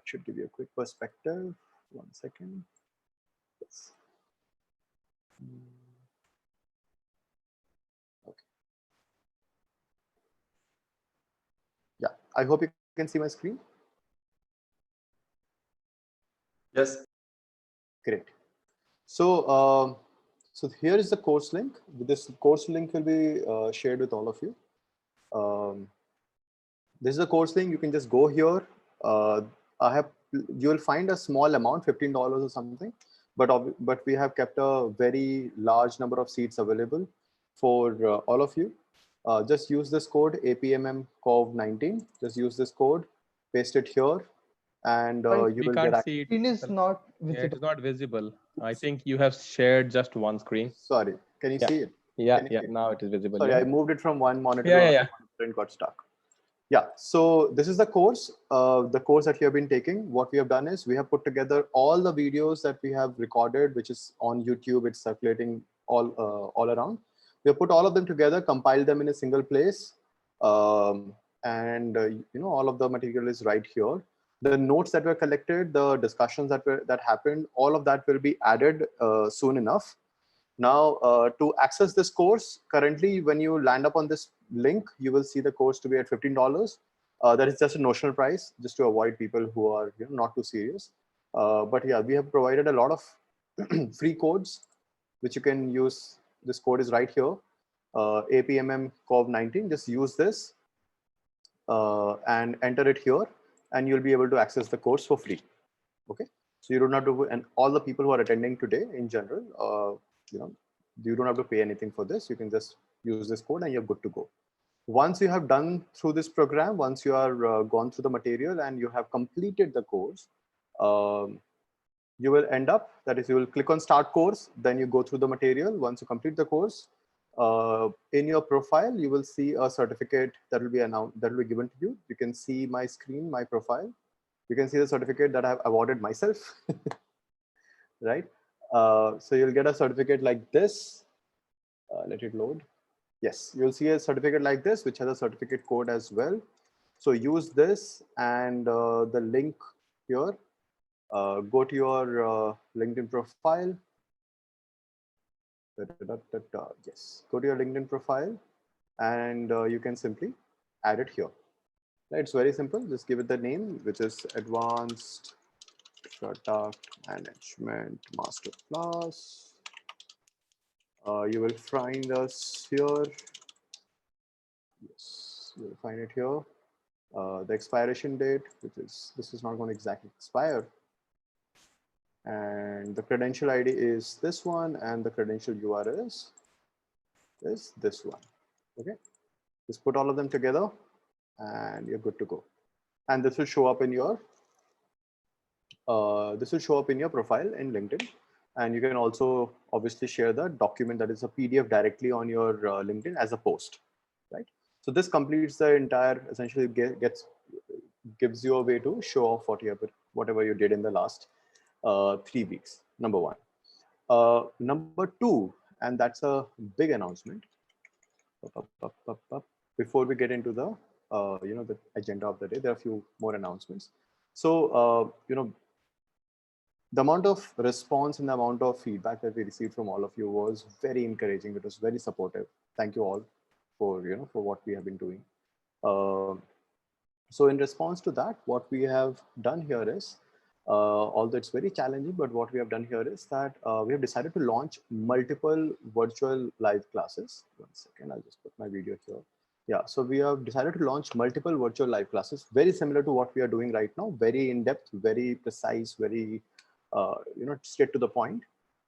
should give you a quick perspective. 1 second. Yes. Okay. Yeah, I hope you can see my screen. Yes. Great. So, so here is the course link. This course link will be shared with all of you. This is the course link. You can just go here. You will find a small amount, $15 or something, but we have kept a very large number of seats available for all of you. Just use this code APMMCOV19. Just use this code, paste it here, and you will get access. Screen is not visible. Yeah, it is not visible. I think you have shared just one screen. Sorry, can you see it? Yeah, now it is visible. Sorry, Yeah. I moved it from one monitor Yeah, to yeah, another monitor and got stuck. Yeah, so this is the course that you have been taking. What we have done is we have put together all the videos that we have recorded, which is on YouTube. It's circulating all around. We have put all of them together, compiled them in a single place, and all of the material is right here. The notes that were collected, the discussions that happened, all of that will be added soon enough. Now, to access this course, currently, when you land up on this link, you will see the course to be at $15. That is just a notional price, just to avoid people who are not too serious. But yeah, we have provided a lot of free codes, which you can use. This code is right here, APMMCOV19. Just use this and enter it here, and you'll be able to access the course for free. Okay, so you don't have to, and all the people who are attending today in general, you don't have to pay anything for this. You can just use this code and you're good to go. Once you have done through this program, once you are gone through the material and you have completed the course, you will end up, that is, you will click on start course, then you go through the material. Once you complete the course, in your profile, you will see a certificate that will be announced, that will be given to you. You can see my screen, my profile. You can see the certificate that I have awarded myself, right? So you'll get a certificate like this. Let it load. Yes, you'll see a certificate like this, which has a certificate code as well. So use this and the link here. Go to your LinkedIn profile. Yes, go to your LinkedIn profile and you can simply add it here. It's very simple. Just give it the name, which is Advanced Product Management Masterclass. You will find us here. Yes, you will find it here. The expiration date, which is, this is not going to exactly expire. And the credential ID is this one, and the credential URL is this one. Okay, just put all of them together and you're good to go. And this will show up in your profile in LinkedIn. And you can also obviously share the document, that is a PDF, directly on your LinkedIn as a post, right? So this completes the entire, essentially gives you a way to show off whatever you did in the last 3 weeks, number one. Number two, and that's a big announcement. Before we get into the the agenda of the day, there are a few more announcements. So the amount of response and the amount of feedback that we received from all of you was very encouraging. It was very supportive. Thank you all for for what we have been doing. So in response to that, what we have done here is, although it's very challenging, but what we have done here is that we have decided to launch multiple virtual live classes. 1 second, I'll just put my video here. Yeah, so we have decided to launch multiple virtual live classes, very similar to what we are doing right now, very in-depth, very precise, very, straight to the point,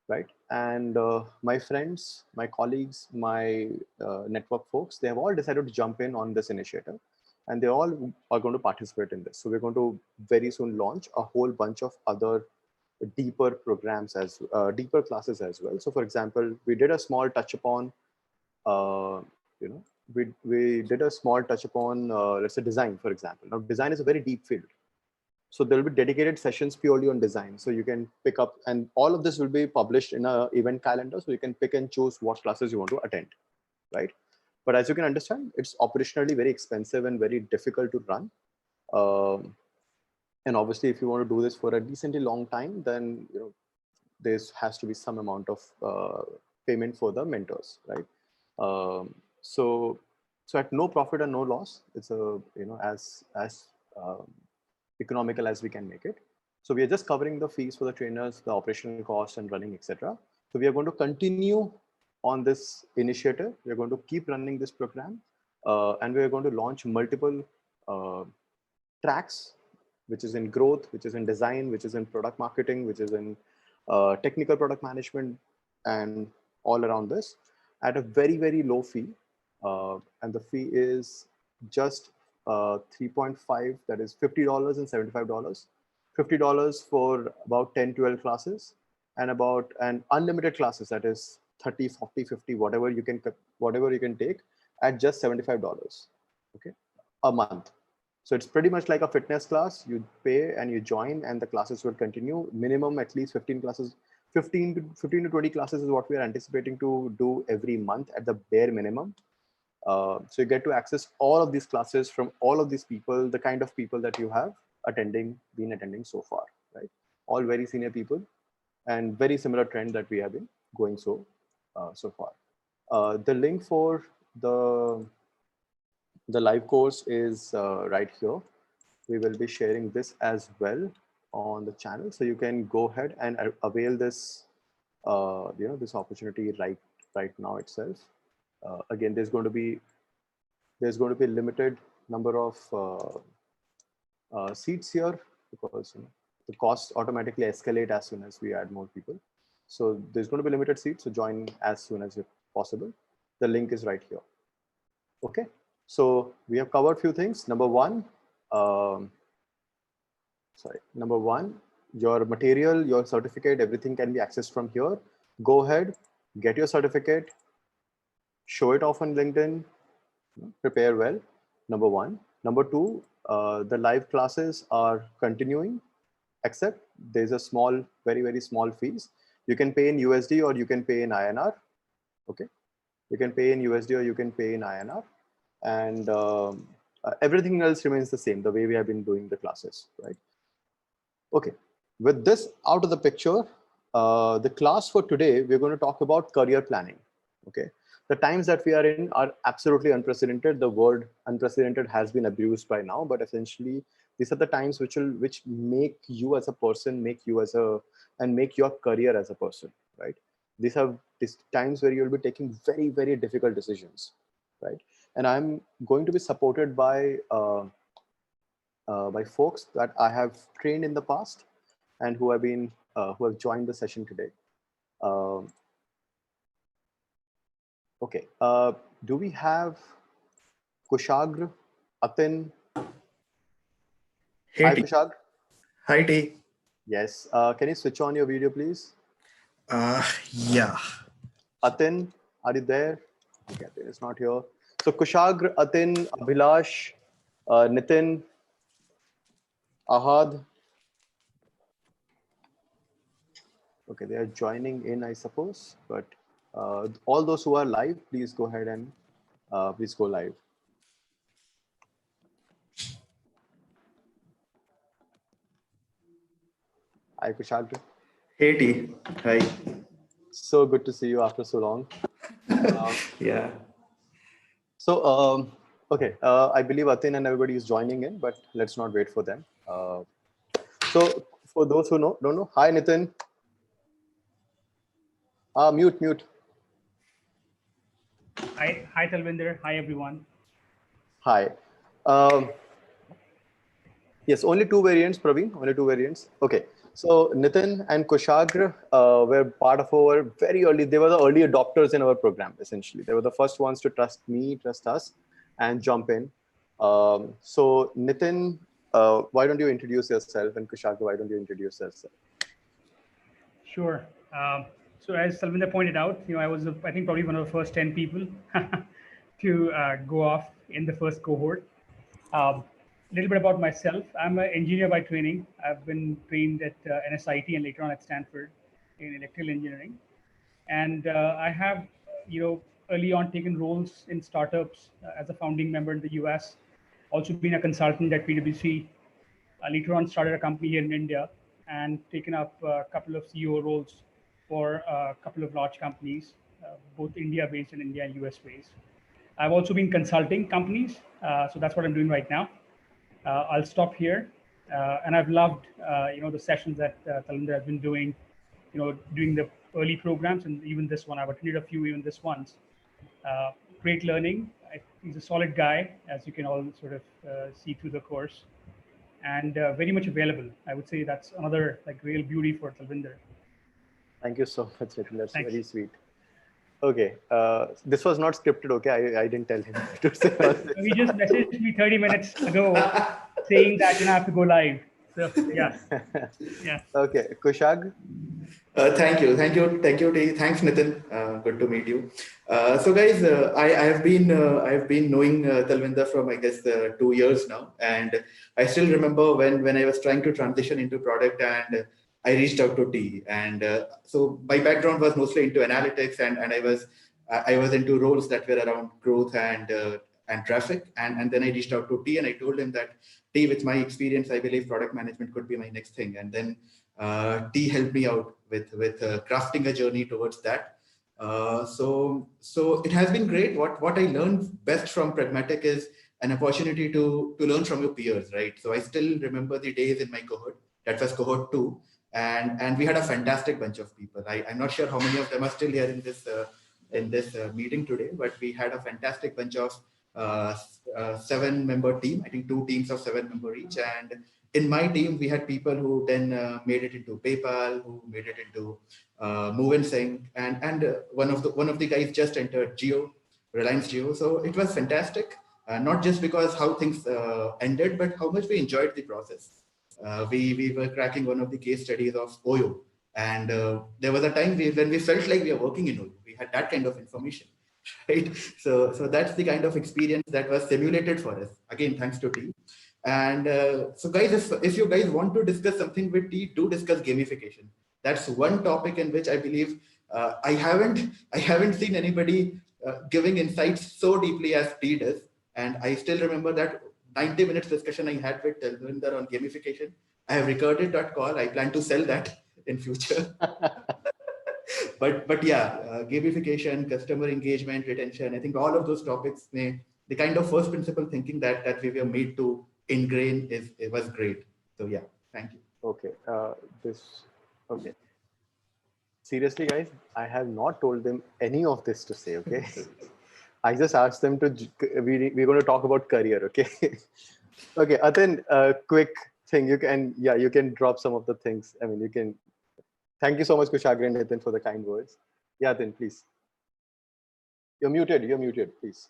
right? And my friends, my colleagues, my network folks, they have all decided to jump in on this initiative. And they all are going to participate in this. So we're going to very soon launch a whole bunch of other deeper programs deeper classes as well. So for example, we did a small touch upon, we did a small touch upon, let's say, design, for example. Now, design is a very deep field. So there will be dedicated sessions purely on design. So you can pick up, and all of this will be published in an event calendar. So you can pick and choose what classes you want to attend, right? But as you can understand, it's operationally very expensive and very difficult to run. And obviously, if you want to do this for a decently long time, then there has to be some amount of payment for the mentors, right? Um, so so at no profit and no loss, it's a as um, economical as we can make it. So we are just covering the fees for the trainers, the operational costs, and running, etc. So we are going to continue on this initiative. We are going to keep running this program, and we are going to launch multiple uh, tracks, which is in growth, which is in design, which is in product marketing, which is in technical product management, and all around this at a very, very low fee. And the fee is just 3.5, that is $50 and $75. $50 for about 10, 12 classes, and about an unlimited classes, that is 30, 40, 50, whatever you can take at just $75, okay, a month. So it's pretty much like a fitness class. You pay and you join, and the classes will continue. Minimum at least 15 classes, 15 to 20 classes is what we are anticipating to do every month at the bare minimum. So you get to access all of these classes from all of these people, the kind of people that you have been attending so far, right? All very senior people, and very similar trend that we have been going so far. The link for the live course is right here. We will be sharing this as well on the channel, so you can go ahead and avail this this opportunity right now itself. Again, there's going to be a limited number of seats here, because the costs automatically escalate as soon as we add more people. So there's going to be limited seats, so join as soon as possible. The link is right here. Okay, so we have covered a few things. Number one, your material, your certificate, everything can be accessed from here. Go ahead, get your certificate, show it off on LinkedIn, prepare well. Number one. Number two, the live classes are continuing, except there's a small, very, very small fees. You can pay in USD or you can pay in INR. Okay, you can pay in USD or you can pay in INR, and everything else remains the same, the way we have been doing the classes, right? Okay, with this out of the picture, the class for today, we're going to talk about career planning. Okay, the times that we are in are absolutely unprecedented. The word unprecedented has been abused by now, but essentially these are the times which make you as a person, and make your career as a person, right? These are these times where you'll be taking very, very difficult decisions, right? And I'm going to be supported by folks that I have trained in the past and who have joined the session today. Um okay, do we have Kushagra, Atin? Hey Hi, T. Kushagra. Hi T. Yes. Can you switch on your video, please? Yeah. Atin, are you there? Okay, Atin is not here. So Kushagra, Atin, Abhilash, Nitin, Ahad. Okay, they are joining in, I suppose. But all those who are live, please go ahead and please go live. Hi, Kushagra. Hey T. Hi. So good to see you after so long. Yeah. So, okay, I believe Atin and everybody is joining in, but let's not wait for them. So, for those who don't know, hi Nitin. Mute. Hi, Talvinder. Hi, everyone. Hi. Um, yes, only two variants, Praveen. Only two variants. Okay. So Nitin and Kushagra were part of our very early. They were the early adopters in our program. Essentially, they were the first ones to trust me, trust us, and jump in. So Nitin, why don't you introduce yourself, and Kushagra, why don't you introduce yourself? Sure. So as Talvinder pointed out, I was, I think, probably one of the first 10 people to go off in the first cohort. A little bit about myself. I'm an engineer by training. I've been trained at NSIT and later on at Stanford in electrical engineering. And I have, early on taken roles in startups as a founding member in the US, also been a consultant at PwC, Later on, started a company here in India and taken up a couple of CEO roles for a couple of large companies, both India-based and India and US-based. I've also been consulting companies, so that's what I'm doing right now. I'll stop here, and I've loved the sessions that Talvinder has been doing, doing the early programs and even this one. I've attended a few, even this once. Great learning. He's a solid guy, as you can all sort of see through the course, and very much available. I would say that's another real beauty for Talvinder. Thank you so much, Nitin. That's Thanks. very sweet. Okay, this was not scripted. Okay, I didn't tell him to say all this. He just messaged me 30 minutes ago saying that I have to go live. So yeah. Okay, Kushag. Thank you, T. Thanks, Nitin. Good to meet you. So, guys, I've been knowing Talvinder from, I guess, 2 years now, and I still remember when I was trying to transition into product, and I reached out to T. And so my background was mostly into analytics, and I was into roles that were around growth and traffic, and then I reached out to T, and I told him that T, with my experience, I believe product management could be my next thing, and then T helped me out with crafting a journey towards that. So it has been great. What I learned best from Pragmatic is an opportunity to learn from your peers, right? So I still remember the days in my cohort. That was cohort 2, and we had a fantastic bunch of people. I'm not sure how many of them are still here in this meeting today, but we had a fantastic bunch of 7-member team. I think 2 teams of 7 members each, and in my team, we had people who then made it into PayPal, who made it into Move and Sync, and one of the guys just entered Reliance Jio. So it was fantastic, not just because how things ended, but how much we enjoyed the process. We were cracking one of the case studies of Oyo, and there was a time when we felt like we were working in Oyo. We had that kind of information, right? So that's the kind of experience that was simulated for us. Again, thanks to T. And so guys, if you guys want to discuss something with T, do discuss gamification. That's one topic in which I believe I haven't seen anybody giving insights so deeply as T does. And I still remember that 90 minutes discussion I had with Talvinder on gamification. I have recorded that call. I plan to sell that in future. but yeah, gamification, customer engagement, retention, I think all of those topics, the kind of first principle thinking that we were made to ingrain it was great. So yeah, thank you. Okay, okay. Seriously, guys, I have not told them any of this to say, okay? I just asked them to, we're going to talk about career, okay? Okay, Atin, quick thing, you can drop some of the things. I mean, you can, thank you so much, Kushag and Nitin, for the kind words. Yeah, Atin, please. You're muted, please.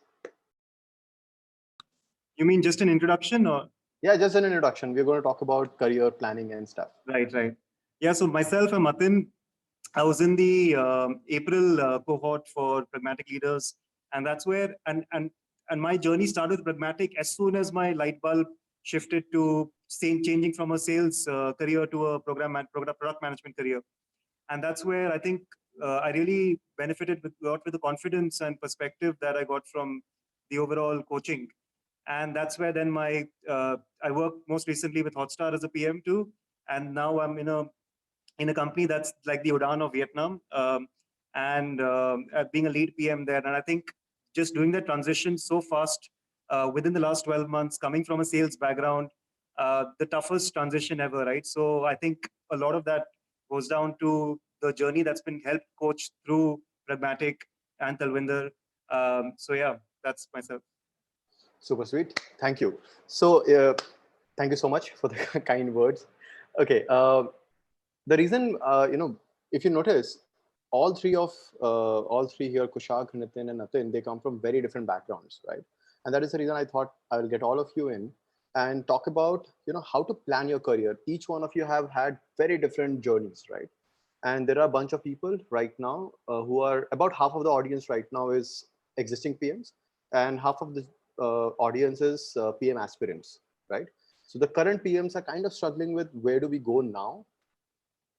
You mean just an introduction or? Yeah, just an introduction. We're going to talk about career planning and stuff. Right. Yeah, so myself, I'm Atin. I was in the April cohort for Pragmatic Leaders, and that's where, and my journey started with Pragmatic as soon as my light bulb shifted to changing from a sales career to a product management career. And that's where I think I really benefited with the confidence and perspective that I got from the overall coaching. And that's where then I worked most recently with Hotstar as a PM too. And now I'm in a company that's like the Udaan of Vietnam, and being a lead PM there. And I think just doing that transition so fast within the last 12 months, coming from a sales background, the toughest transition ever, right? So I think a lot of that goes down to the journey that's been helped coach through Pragmatic and Talvinder. So yeah, that's myself. Super sweet. Thank you. So thank you so much for the kind words. Okay. The reason, if you notice, all three here, Kushag, Nitin, and Atin, they come from very different backgrounds, right? And that is the reason I thought I will get all of you in and talk about, how to plan your career. Each one of you have had very different journeys, right? And there are a bunch of people right now who are, about half of the audience right now is existing PMs, and half of the audience is PM aspirants, right? So the current PMs are kind of struggling with where do we go now,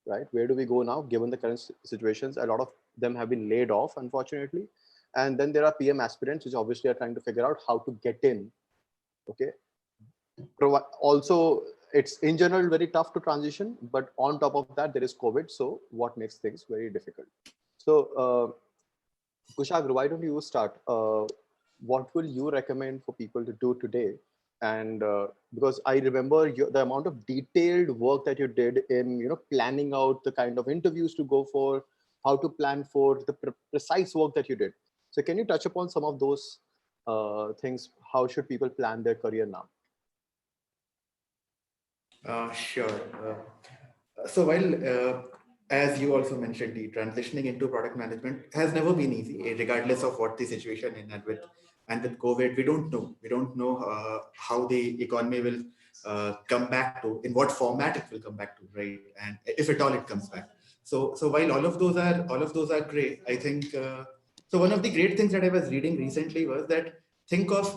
right? Where do we go now, given the current situations? A lot of them have been laid off, unfortunately. And then there are PM aspirants, which obviously are trying to figure out how to get in, okay? Also, it's in general very tough to transition, but on top of that, there is COVID. So what makes things very difficult? So Kushagra, why don't you start? What will you recommend for people to do today? And because I remember the amount of detailed work that you did in, planning out the kind of interviews to go for, how to plan for the precise work that you did. So can you touch upon some of those things? How should people plan their career now? Sure. So as you also mentioned, the transitioning into product management has never been easy, regardless of what the situation is. And with COVID, we don't know. We don't know how the economy will come back to, in what format it will come back to, right? And if at all it comes back. So while all of those are great, I think. So one of the great things that I was reading recently was that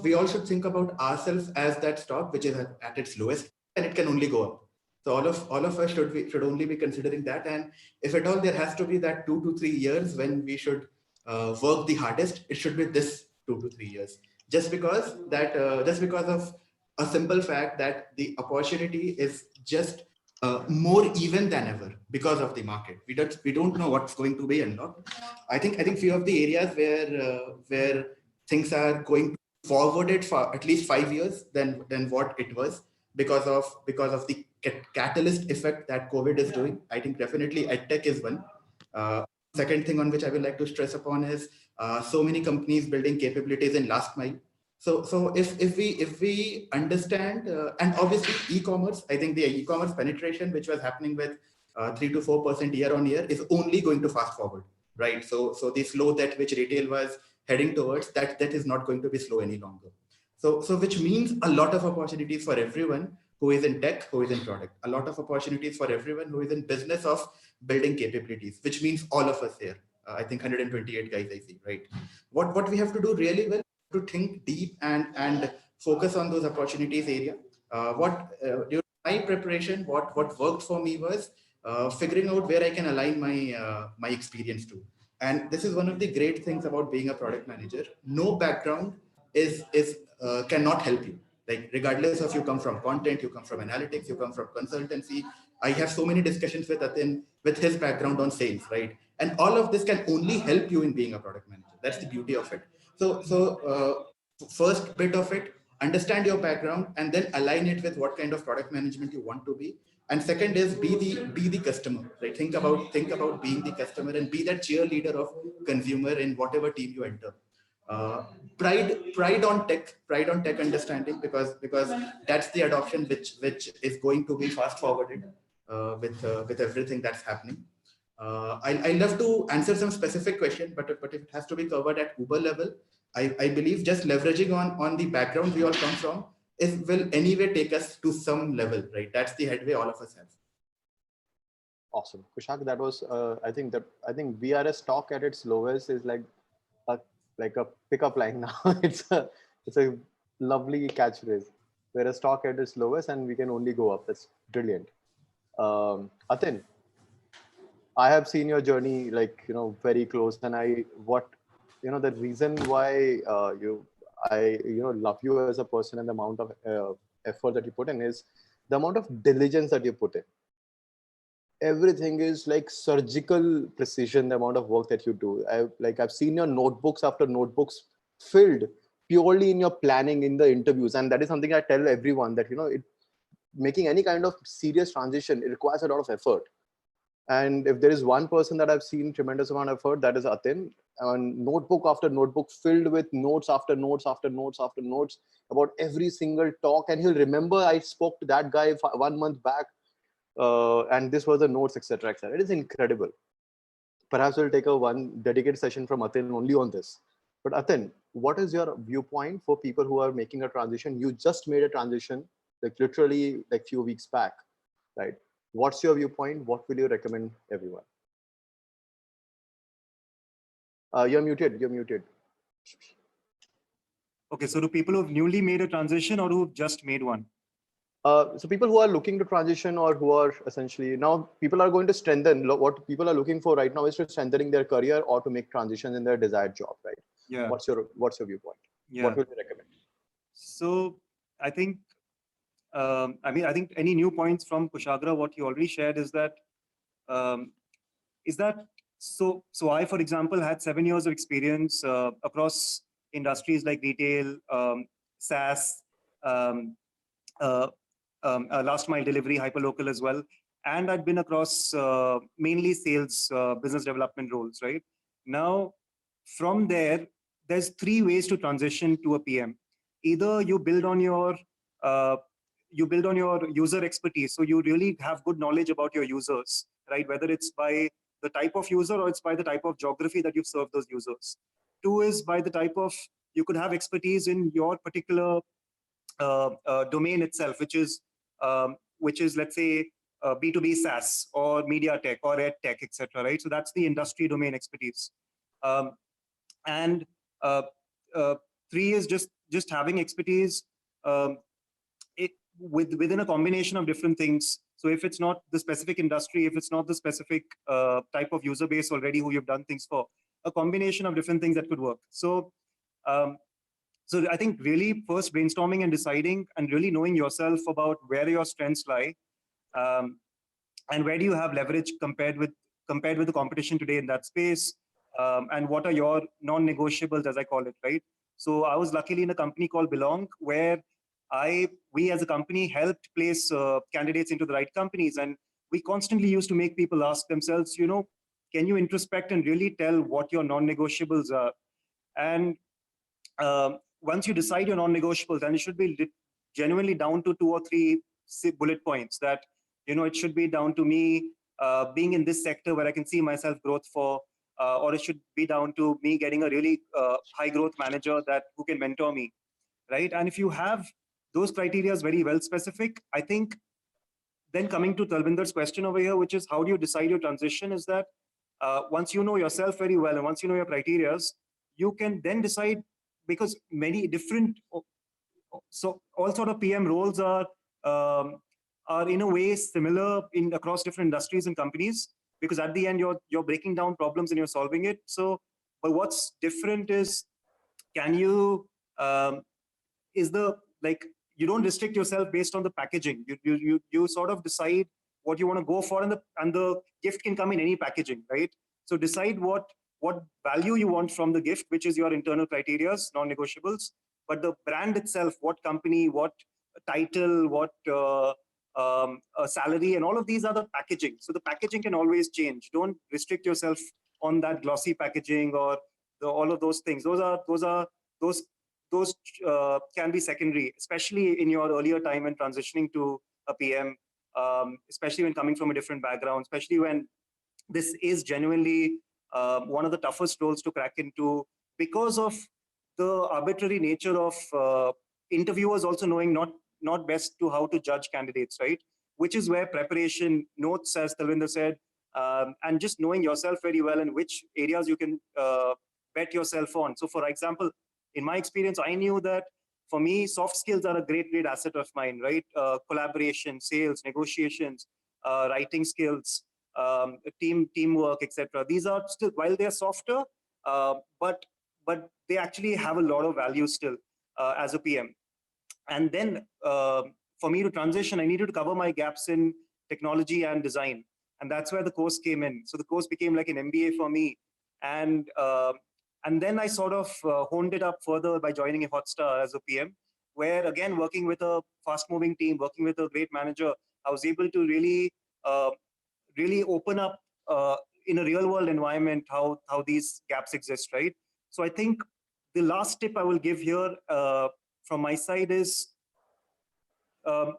we all should think about ourselves as that stock which is at its lowest, and it can only go up. So all of us should only be considering that, and if at all there has to be that 2 to 3 years when we should work the hardest, it should be this 2 to 3 years. Just because of a simple fact that the opportunity is just more even than ever because of the market. We don't know what's going to be unlocked. I think few of the areas where things are going forwarded for at least 5 years than what it was because of the catalyst effect that COVID is doing. I think definitely EdTech is one. Second thing on which I would like to stress upon is so many companies building capabilities in last mile. So if we understand, and obviously e-commerce, I think the e-commerce penetration which was happening with 3 to 4% year on year is only going to fast forward, right? So the slow that which retail was heading towards, that is not going to be slow any longer. So which means a lot of opportunities for everyone who is in tech, who is in product, a lot of opportunities for everyone who is in business of building capabilities, which means all of us here. I think 128 guys I see, right? What we have to do really well to think deep and focus on those opportunities area. During my preparation, what worked for me was figuring out where I can align my experience to. And this is one of the great things about being a product manager. No background cannot help you. Like regardless of you come from content, you come from analytics, you come from consultancy. I have so many discussions with Atin with his background on sales, right? And all of this can only help you in being a product manager. That's the beauty of it. So first bit of it, understand your background and then align it with what kind of product management you want to be. And second is be the customer, right? Think about being the customer and be that cheerleader of consumer in whatever team you enter. Pride on tech understanding, because that's the adoption which is going to be fast forwarded with everything that's happening. I love to answer some specific question, but if it has to be covered at Uber level, I believe just leveraging on the background we all come from will anyway take us to some level, right? That's the headway all of us have. Awesome, Kushak. That was I think VRS stock at its lowest is like a pickup line now. it's a lovely catchphrase. Where a stock at its lowest and we can only go up. That's brilliant. Atin, I have seen your journey very close, and the reason why I love you as a person and the amount of effort that you put in is the amount of diligence that you put in. Everything is like surgical precision, the amount of work that you do. I've seen your notebooks after notebooks filled purely in your planning in the interviews, and that is something I tell everyone that making any kind of serious transition, it requires a lot of effort. And if there is one person that I've seen tremendous amount of effort, that is Atin. And notebook after notebook filled with notes after notes after notes after notes about every single talk, and he'll remember I spoke to that guy 1 month back. And this was the notes, etc., etc. It is incredible. Perhaps we'll take one dedicated session from Atin only on this. But Atin, what is your viewpoint for people who are making a transition? You just made a transition, literally few weeks back, right? What's your viewpoint? What will you recommend everyone? You're muted. Okay, so do people who've newly made a transition or who've just made one? So people who are looking to transition or who are essentially now people are going to strengthen. What people are looking for right now is to strengthening their career or to make transitions in their desired job, right? Yeah. What's your viewpoint? Yeah. What would you recommend? So I think I mean, I think any new points from Kushagra, what he already shared um, is that so I, for example, had 7 years of experience across industries like retail, SaaS, um, uh, last mile delivery, hyperlocal as well. And I'd been across mainly sales, business development roles, right? Now, from there, there's 3 ways to transition to a PM. Either uh, you build on your user expertise, so you really have good knowledge about your users, right? Whether it's by the type of user or it's by the type of geography that you've served those users. 2 is by the type of, you could have expertise in your particular domain itself, which is let's say B2B SaaS or media tech or ed tech, etc. Right? So that's the industry domain expertise. Um, and uh, uh, 3 is just having expertise um, within a combination of different things. So if it's not the specific industry, if it's not the specific type of user base already who you've done things for, a combination of different things that could work. Um, so I think really first brainstorming and deciding and really knowing yourself about where your strengths lie, um, and where do you have leverage compared with the competition today in that space, and what are your non-negotiables, as I call it, right? So I was luckily in a company called Belong, where we as a company helped place candidates into the right companies, and we constantly used to make people ask themselves, can you introspect and really tell what your non-negotiables are? And once you decide your non-negotiables, then it should be genuinely down to 2 or 3 bullet points that, it should be down to me being in this sector where I can see myself growth for, or it should be down to me getting a really high growth manager who can mentor me, right? And if you have those criteria very well specific, I think then coming to Talvinder's question over here, which is how do you decide your transition, is that once you know yourself very well and once you know your criteria, you can then decide, because many different, so all sort of PM roles are in a way similar in across different industries and companies, because at the end you're breaking down problems and you're solving it. So, but what's different is, can you is the like you don't restrict yourself based on the packaging. You sort of decide what you want to go for, and the gift can come in any packaging, right? So decide what value you want from the gift, which is your internal criteria, non-negotiables. But the brand itself, what company, what title, what salary, and all of these are the packaging. So the packaging can always change. Don't restrict yourself on that glossy packaging or all of those things. Those can be secondary, especially in your earlier time when transitioning to a PM, especially when coming from a different background, especially when this is genuinely one of the toughest roles to crack into, because of the arbitrary nature of interviewers also knowing not best to how to judge candidates, right? Which is where preparation, notes, as Talvinder said, and just knowing yourself very well and which areas you can bet yourself on. So for example, in my experience, I knew that for me, soft skills are a great asset of mine, right? Collaboration, sales, negotiations, writing skills, teamwork, etc. These are still, while they are softer, but they actually have a lot of value still as a PM. And then for me to transition, I needed to cover my gaps in technology and design, and that's where the course came in. So the course became like an MBA for me, and then I sort of honed it up further by joining a Hotstar as a PM, where again, working with a fast-moving team, working with a great manager, I was able to really open up in a real-world environment how these gaps exist, right? So I think the last tip I will give here from my side is um,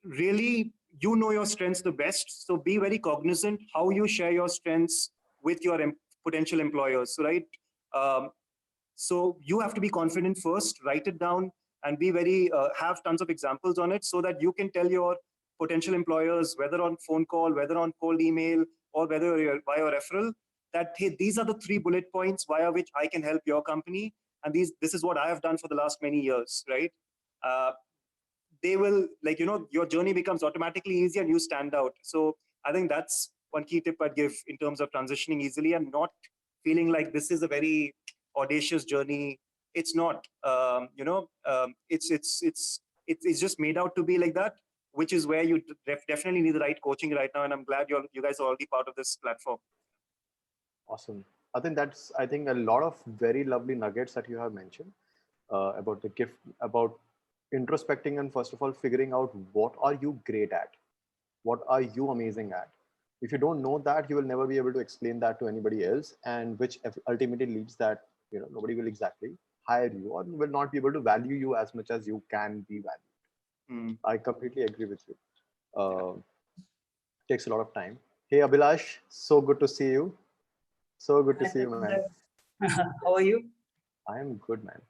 really, you know your strengths the best. So be very cognizant how you share your strengths with your potential employers, right? Um, so you have to be confident first, write it down, and be very have tons of examples on it, so that you can tell your potential employers, whether on phone call, whether on cold email, or whether via referral, that hey, these are the 3 bullet points via which I can help your company, and this is what I have done for the last many years, right? They will, like, your journey becomes automatically easier and you stand out. So I think that's one key tip I'd give in terms of transitioning easily and not feeling like this is a very audacious journey. It's not. It's it's just made out to be like that, which is where you definitely need the right coaching right now. And I'm glad you guys are already part of this platform. Awesome. I think a lot of very lovely nuggets that you have mentioned about the gift, about introspecting and first of all figuring out what are you great at, what are you amazing at. If you don't know that, you will never be able to explain that to anybody else, and which ultimately leads that nobody will exactly hire you or will not be able to value you as much as you can be valued. I completely agree with you. Takes a lot of time. Hey Abhilash, so good to see you. So good to see you, man. How are you? I am good, man.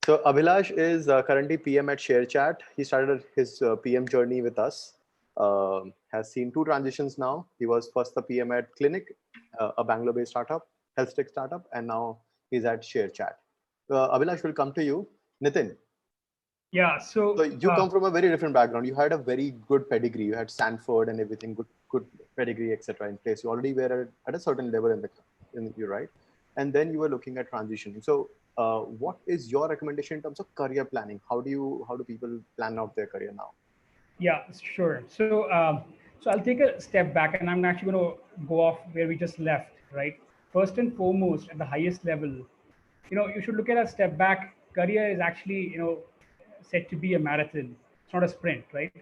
So Abhilash is currently PM at ShareChat. He started his PM journey with us. Has seen 2 transitions now. He was first the PM at Clinic, a Bangalore-based startup, health tech startup, and now he's at ShareChat. Abhilash, will come to you. Nitin. Yeah. So you come from a very different background. You had a very good pedigree. You had Stanford and everything, good pedigree, etc. in place. You already were at a certain level in you, right? And then you were looking at transitioning. So what is your recommendation in terms of career planning? How do people plan out their career now? Yeah, sure. So I'll take a step back, and I'm actually going to go off where we just left, right? First and foremost, at the highest level, you should look at a step back. Career is actually, said to be a marathon. It's not a sprint, right?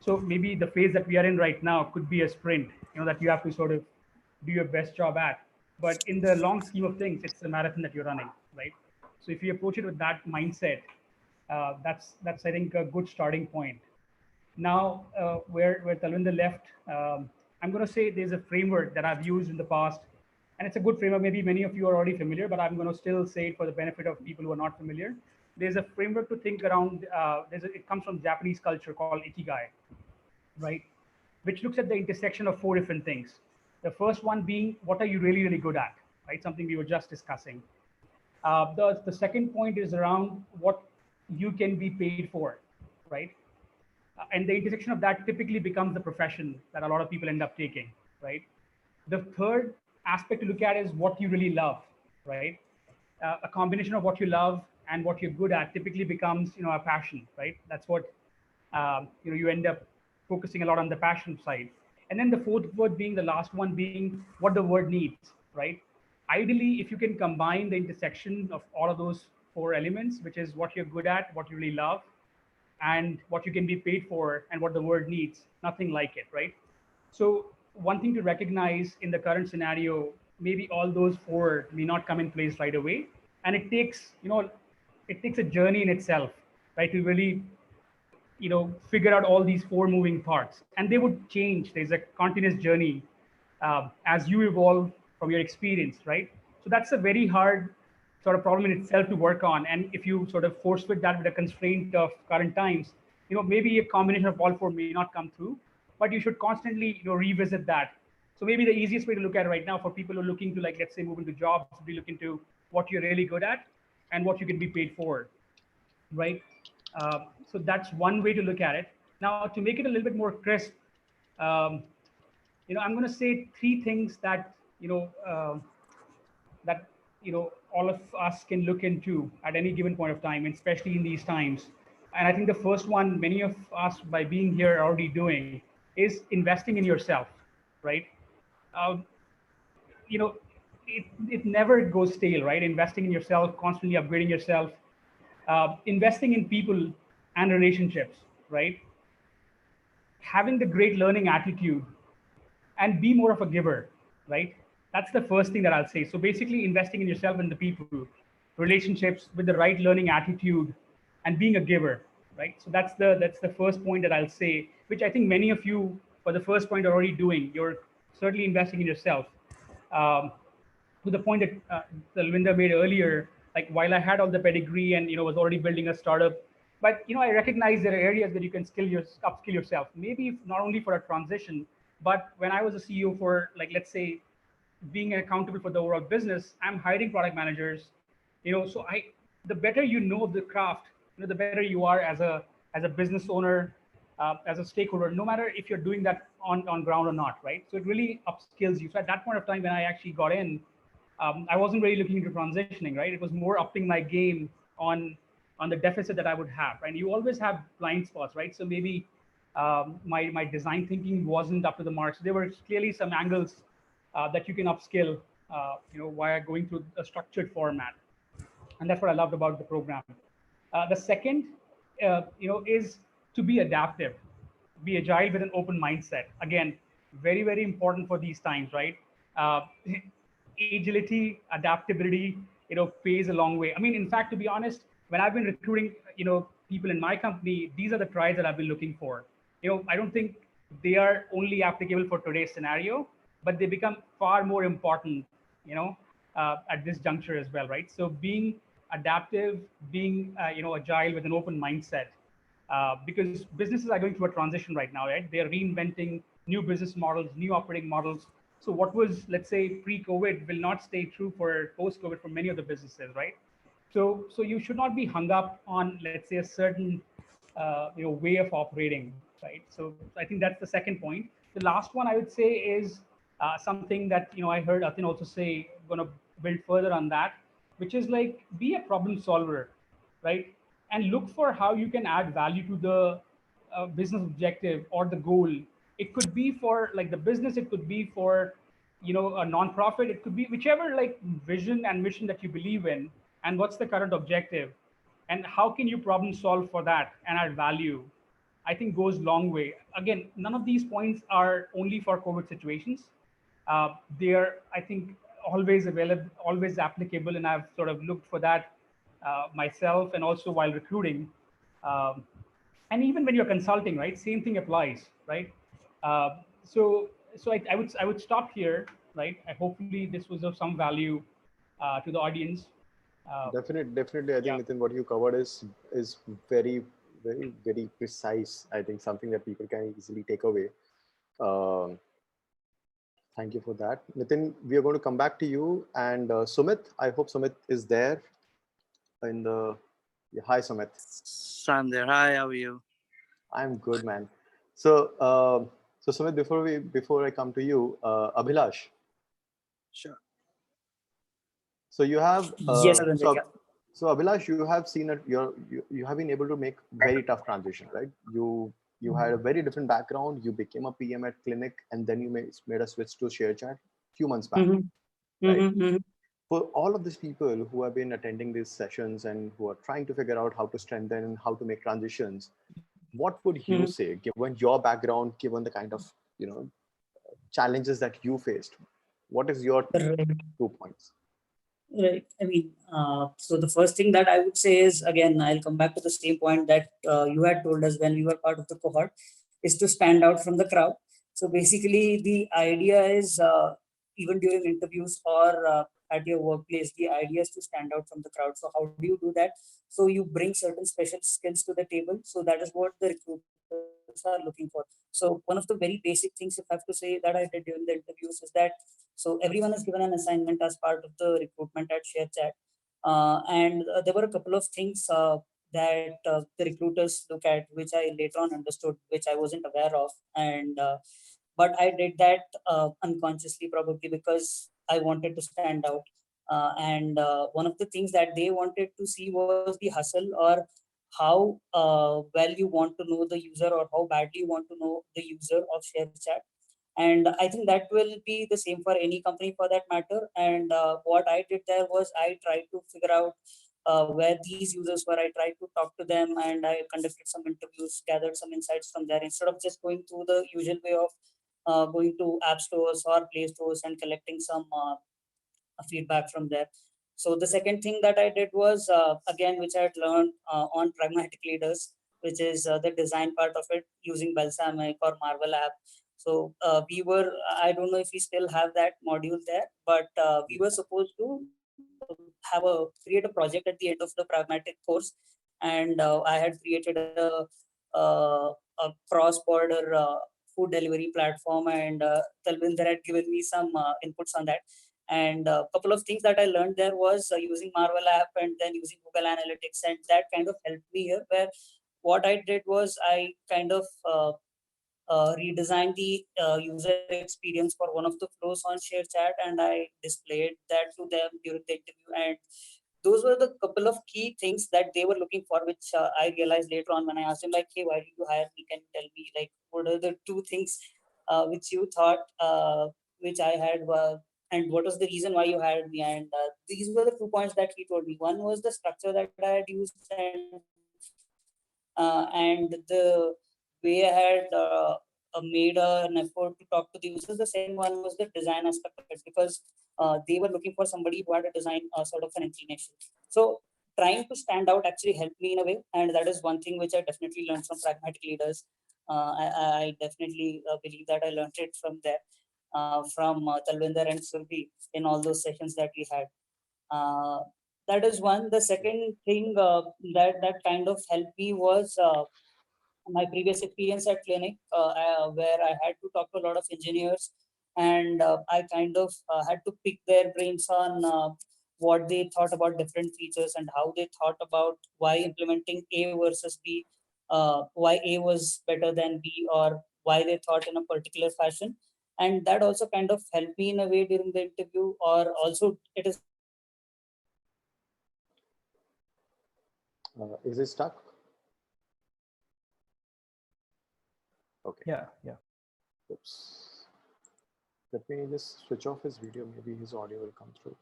So maybe the phase that we are in right now could be a sprint, that you have to sort of do your best job at. But in the long scheme of things, it's a marathon that you're running, right? So if you approach it with that mindset, that's I think a good starting point. Now, where Talwinder left, I'm going to say there's a framework that I've used in the past, and it's a good framework. Maybe many of you are already familiar, but I'm going to still say it for the benefit of people who are not familiar. There's a framework to think around. It comes from Japanese culture called ikigai, right? Which looks at the intersection of 4 different things. The first one being, what are you really, really good at, right? Something we were just discussing. The second point is around what you can be paid for, right? And the intersection of that typically becomes the profession that a lot of people end up taking, right? The third aspect to look at is what you really love, right? A combination of what you love and what you're good at typically becomes, a passion, right? That's what, you end up focusing a lot on the passion side. And then the fourth word being the last one being what the word needs, right? Ideally, if you can combine the intersection of all of those 4 elements, which is what you're good at, what you really love, and what you can be paid for and what the world needs, nothing like it, right? So one thing to recognize in the current scenario, maybe all those 4 may not come in place right away. And it takes, it takes a journey in itself, right? To really, figure out all these 4 moving parts, and they would change. There's a continuous journey as you evolve from your experience, right? So that's a very hard sort of problem in itself to work on. And if you sort of force fit that with a constraint of current times, maybe a combination of all 4 may not come through, but you should constantly, revisit that. So maybe the easiest way to look at it right now for people who are looking to, like, let's say, move into jobs, be looking to what you're really good at and what you can be paid for, right? So that's one way to look at it. Now, to make it a little bit more crisp, um, I'm going to say 3 things that that all of us can look into at any given point of time, and especially in these times. And I think the first one, many of us by being here are already doing, is investing in yourself, right? Um, it never goes stale, right? Investing in yourself, constantly upgrading yourself, investing in people and relationships, right? Having the great learning attitude and be more of a giver, right? That's the first thing that I'll say. So basically investing in yourself and the people, relationships with the right learning attitude and being a giver, right? So that's the first point that I'll say, which I think many of you for the first point are already doing. You're certainly investing in yourself. To the point that Talwinder made earlier, like while I had all the pedigree and was already building a startup, but I recognize there are areas where you can upskill yourself. Maybe not only for a transition, but when I was a CEO for, like, let's say, being accountable for the overall business, I'm hiring product managers. So the better you know the craft, the better you are as a business owner, as a stakeholder, no matter if you're doing that on ground or not, right? So it really upskills you. So at that point of time, when I actually got in, I wasn't really looking into transitioning, right? It was more upping my game on on the deficit that I would have. And you always have blind spots, right? So maybe my design thinking wasn't up to the mark. So there were clearly some angles that you can upskill, via going through a structured format, and that's what I loved about the program. The second, is to be adaptive, be agile with an open mindset. Again, very very important for these times, right? Uh, Agility, adaptability, pays a long way. I mean, in fact, to be honest, when I've been recruiting, people in my company, these are the tries that I've been looking for. I don't think they are only applicable for today's scenario, but they become far more important, at this juncture as well, right? So being adaptive, being agile with an open mindset, because businesses are going through a transition right now, right? They're reinventing new business models, new operating models. So what was, let's say, pre-COVID will not stay true for post-COVID for many of the businesses, right? So you should not be hung up on, let's say, a certain way of operating, right? So I think that's the second point. The last one I would say is something that I heard Atin also say. Going to build further on that, which is like be a problem solver, right? And look for how you can add value to the business objective or the goal. It could be for like the business, it could be for a non-profit, it could be whichever like vision and mission that you believe in, and what's the current objective, and how can you problem solve for that and add value. I think goes long way. Again, none of these points are only for COVID situations. They are, I think, always available, always applicable, and I've sort of looked for that myself, and also while recruiting. Um, and even when you're consulting, right, same thing applies, right? Uh, so I would stop here, right? Hopefully this was of some value to the audience. Definitely. I Yeah. think Nitin, what you covered is very, very, very precise. I think something that people can easily take away. Um, Thank you for that. Nitin, we are going to come back to you. And Sumit, I hope Sumit is there in the. Yeah, hi, Sumit. So I'm there. Hi, how are you? I'm good, man. So, so Sumit, before I come to you, Abhilash. Sure. So you have Yes, Arvind, yeah. so Abhilash, you have seen it. You have been able to make very tough transition, right? You had a very different background. You became a PM at Clinic, and then you made a switch to ShareChat few months back, right? For all of these people who have been attending these sessions and who are trying to figure out how to strengthen and how to make transitions, what would you say, given your background, given the kind of challenges that you faced? What is your Right. 2 points? Right. I mean, so the first thing that I would say is, again, I'll come back to the same point that you had told us when we were part of the cohort, is to stand out from the crowd. So basically, the idea is, even during interviews or at your workplace, the idea is to stand out from the crowd. So how do you do that? So you bring certain special skills to the table. So that is what the recruiters are looking for. So one of the very basic things, if I have to say, that I did during the interviews is that, so everyone is given an assignment as part of the recruitment at ShareChat. And there were a couple of things that the recruiters look at, which I later on understood, which I wasn't aware of. And but I did that unconsciously, probably because I wanted to stand out. And one of the things that they wanted to see was the hustle, or how well you want to know the user, or how badly you want to know the user of ShareChat. And I think that will be the same for any company for that matter. And what I did there was I tried to figure out where these users were. I tried to talk to them, and I conducted some interviews, gathered some insights from there, instead of just going through the usual way of going to app stores or play stores and collecting some feedback from there. So the second thing that I did was, again, which I had learned on Pragmatic Leaders, which is the design part of it, using Balsamic or Marvel app. So we were, I don't know if we still have that module there, but we were supposed to create a project at the end of the Pragmatic course. And I had created a cross-border food delivery platform, and Talvinder had given me some inputs on that. And a couple of things that I learned there was using Marvel app and then using Google Analytics, and that kind of helped me here. Where what I did was I kind of redesigned the user experience for one of the flows on ShareChat, and I displayed that to them during the interview. And those were the couple of key things that they were looking for, which I realized later on when I asked them, like, hey, why did you hire me? Can you tell me, like, what are the two things which you thought which I had, and what was the reason why you hired me? And these were the 2 points that he told me. One was the structure that I had used, and the way I had made an effort to talk to the users. The second one was the design aspect of it, because they were looking for somebody who had a design sort of an inclination. So trying to stand out actually helped me in a way, and that is one thing which I definitely learned from Pragmatic Leaders. I definitely believe that I learned it from there, from Talvinder and Surbi in all those sessions that we had. Uh, that is one. The second thing that kind of helped me was my previous experience at clinic, where I had to talk to a lot of engineers, and I kind of had to pick their brains on what they thought about different features and how they thought about why implementing A versus B, why A was better than B, or why they thought in a particular fashion. And that also kind of helped me in a way during the interview, or also it is. Is it stuck? Okay. Yeah. Oops. Let me just switch off his video. Maybe his audio will come through.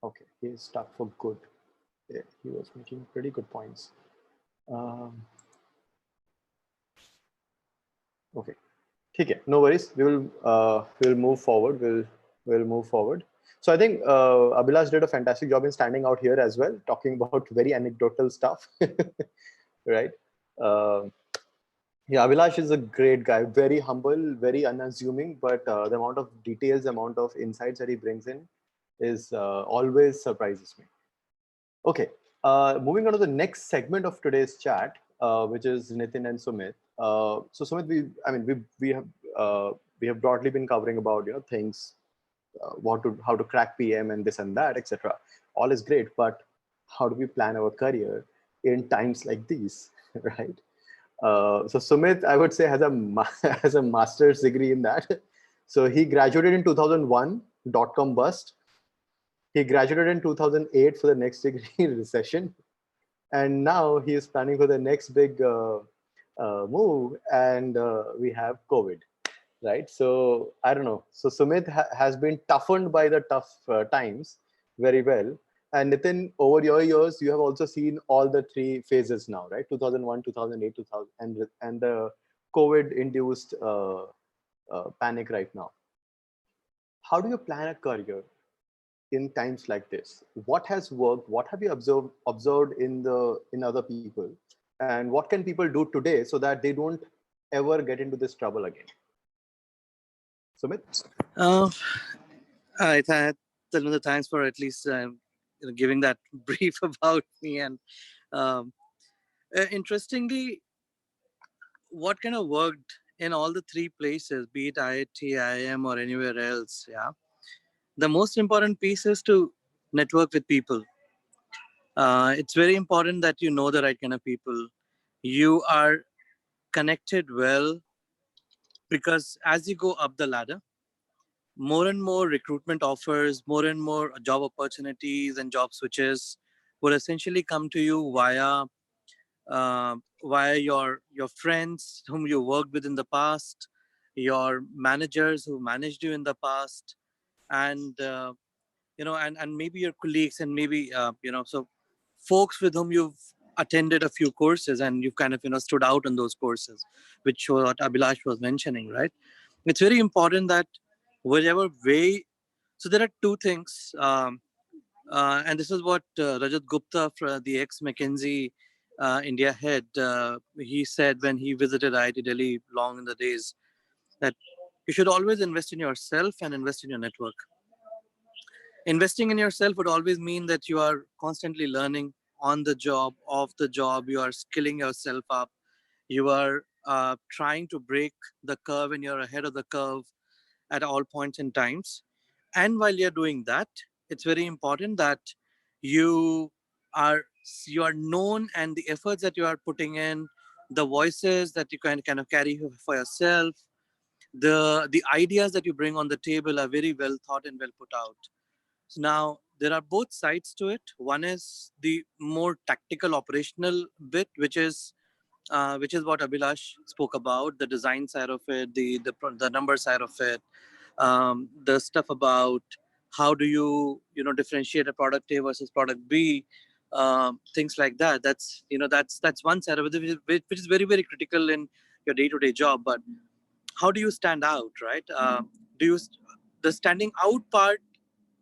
Okay, he is stuck for good. Yeah, he was making pretty good points. Okay, okay, no worries. We'll move forward. We'll move forward. So I think Abhilash did a fantastic job in standing out here as well, talking about very anecdotal stuff, right? Yeah, Abhilash is a great guy, very humble, very unassuming, but the amount of details, the amount of insights that he brings in is always surprises me. Okay, moving on to the next segment of today's chat, which is Nitin and Sumit. So Sumit, we have broadly been covering about things, how to crack PM and this and that, etc. All is great, but how do we plan our career in times like these, right? So Sumit, I would say, has has a master's degree in that. So he graduated in 2001, dot-com bust. He graduated in 2008 for the next degree in recession, and now he is planning for the next big move, and we have COVID, right? So I don't know. So Sumit has been toughened by the tough times very well. And Nitin, over your years, you have also seen all the three phases now, right? 2001, 2008, 2000, and the COVID-induced panic right now. How do you plan a career in times like this? What has worked? What have you observed in other people, and what can people do today so that they don't ever get into this trouble again? Sumit? Thanks for at least giving that brief about me. And interestingly, what kind of worked in all the three places, be it IIT, IIM, or anywhere else, yeah. The most important piece is to network with people. It's very important that you know the right kind of people. You are connected well, because as you go up the ladder, more and more recruitment offers, more and more job opportunities and job switches will essentially come to you via your friends whom you worked with in the past, your managers who managed you in the past, and and maybe your colleagues, and maybe so folks with whom you've attended a few courses and you've kind of stood out in those courses, which what Abhilash was mentioning, right? It's very important that whatever way. So there are two things, and this is what Rajat Gupta, the ex-McKinsey India head, he said when he visited IIT Delhi long in the days, that you should always invest in yourself and invest in your network. Investing in yourself would always mean that you are constantly learning on the job, off the job, you are skilling yourself up, you are trying to break the curve, and you're ahead of the curve at all points in times. And while you're doing that, it's very important that you are you are known, and the efforts that you are putting in, the voices that you can kind of carry for yourself, The ideas that you bring on the table are very well thought and well put out. So now there are both sides to it. One is the more tactical operational bit, which is what Abhilash spoke about, the design side of it, the number side of it, the stuff about how do you differentiate a product A versus product B, things like that. That's one side of it, which is very very critical in your day-to-day job. But how do you stand out, right? Do you The standing out part,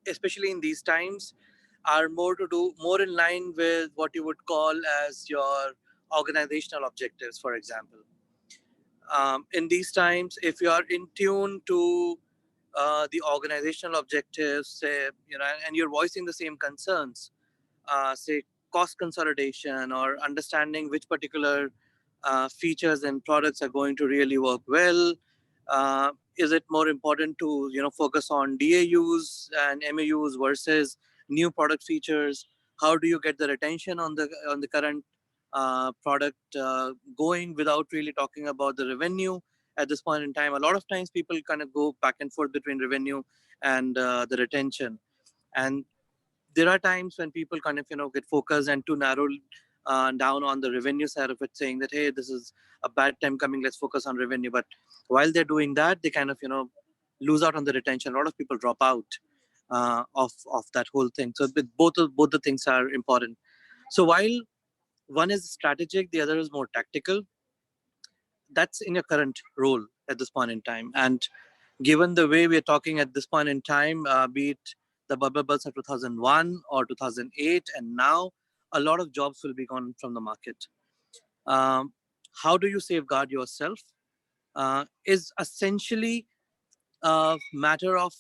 especially in these times, are more in line with what you would call as your organizational objectives, for example. In these times, if you are in tune to the organizational objectives, say, and you're voicing the same concerns, say cost consolidation or understanding which particular features and products are going to really work well. Is it more important to focus on DAUs and MAUs versus new product features? How do you get the retention on the current product going without really talking about the revenue at this point in time? A lot of times people kind of go back and forth between revenue and the retention, and there are times when people kind of get focused and too narrow down on the revenue side of it, saying that, hey, this is a bad time coming, let's focus on revenue. But while they're doing that, they kind of lose out on the retention. A lot of people drop out of that whole thing. So both the things are important. So while one is strategic, the other is more tactical, that's in your current role at this point in time. And given the way we're talking at this point in time, be it the bubble burst of 2001 or 2008, and now a lot of jobs will be gone from the market. How do you safeguard yourself is essentially a matter of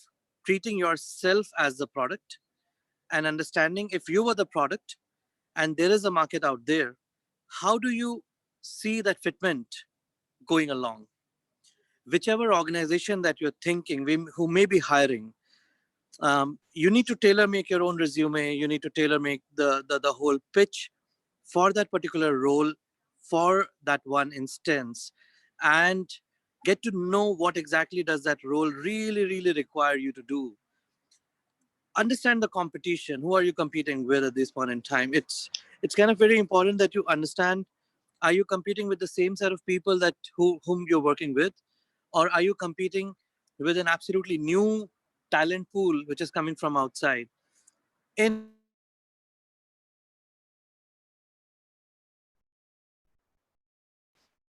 treating yourself as the product and understanding if you were the product and there is a market out there, how do you see that fitment going along? Whichever organization that you're thinking, who may be hiring, you need to tailor make your own resume. You need to tailor make the whole pitch for that particular role, for that one instance, and get to know what exactly does that role really, really require you to do. Understand the competition. Who are you competing with at this point in time? It's kind of very important that you understand, are you competing with the same set of people whom you're working with? Or are you competing with an absolutely new talent pool which is coming from outside? In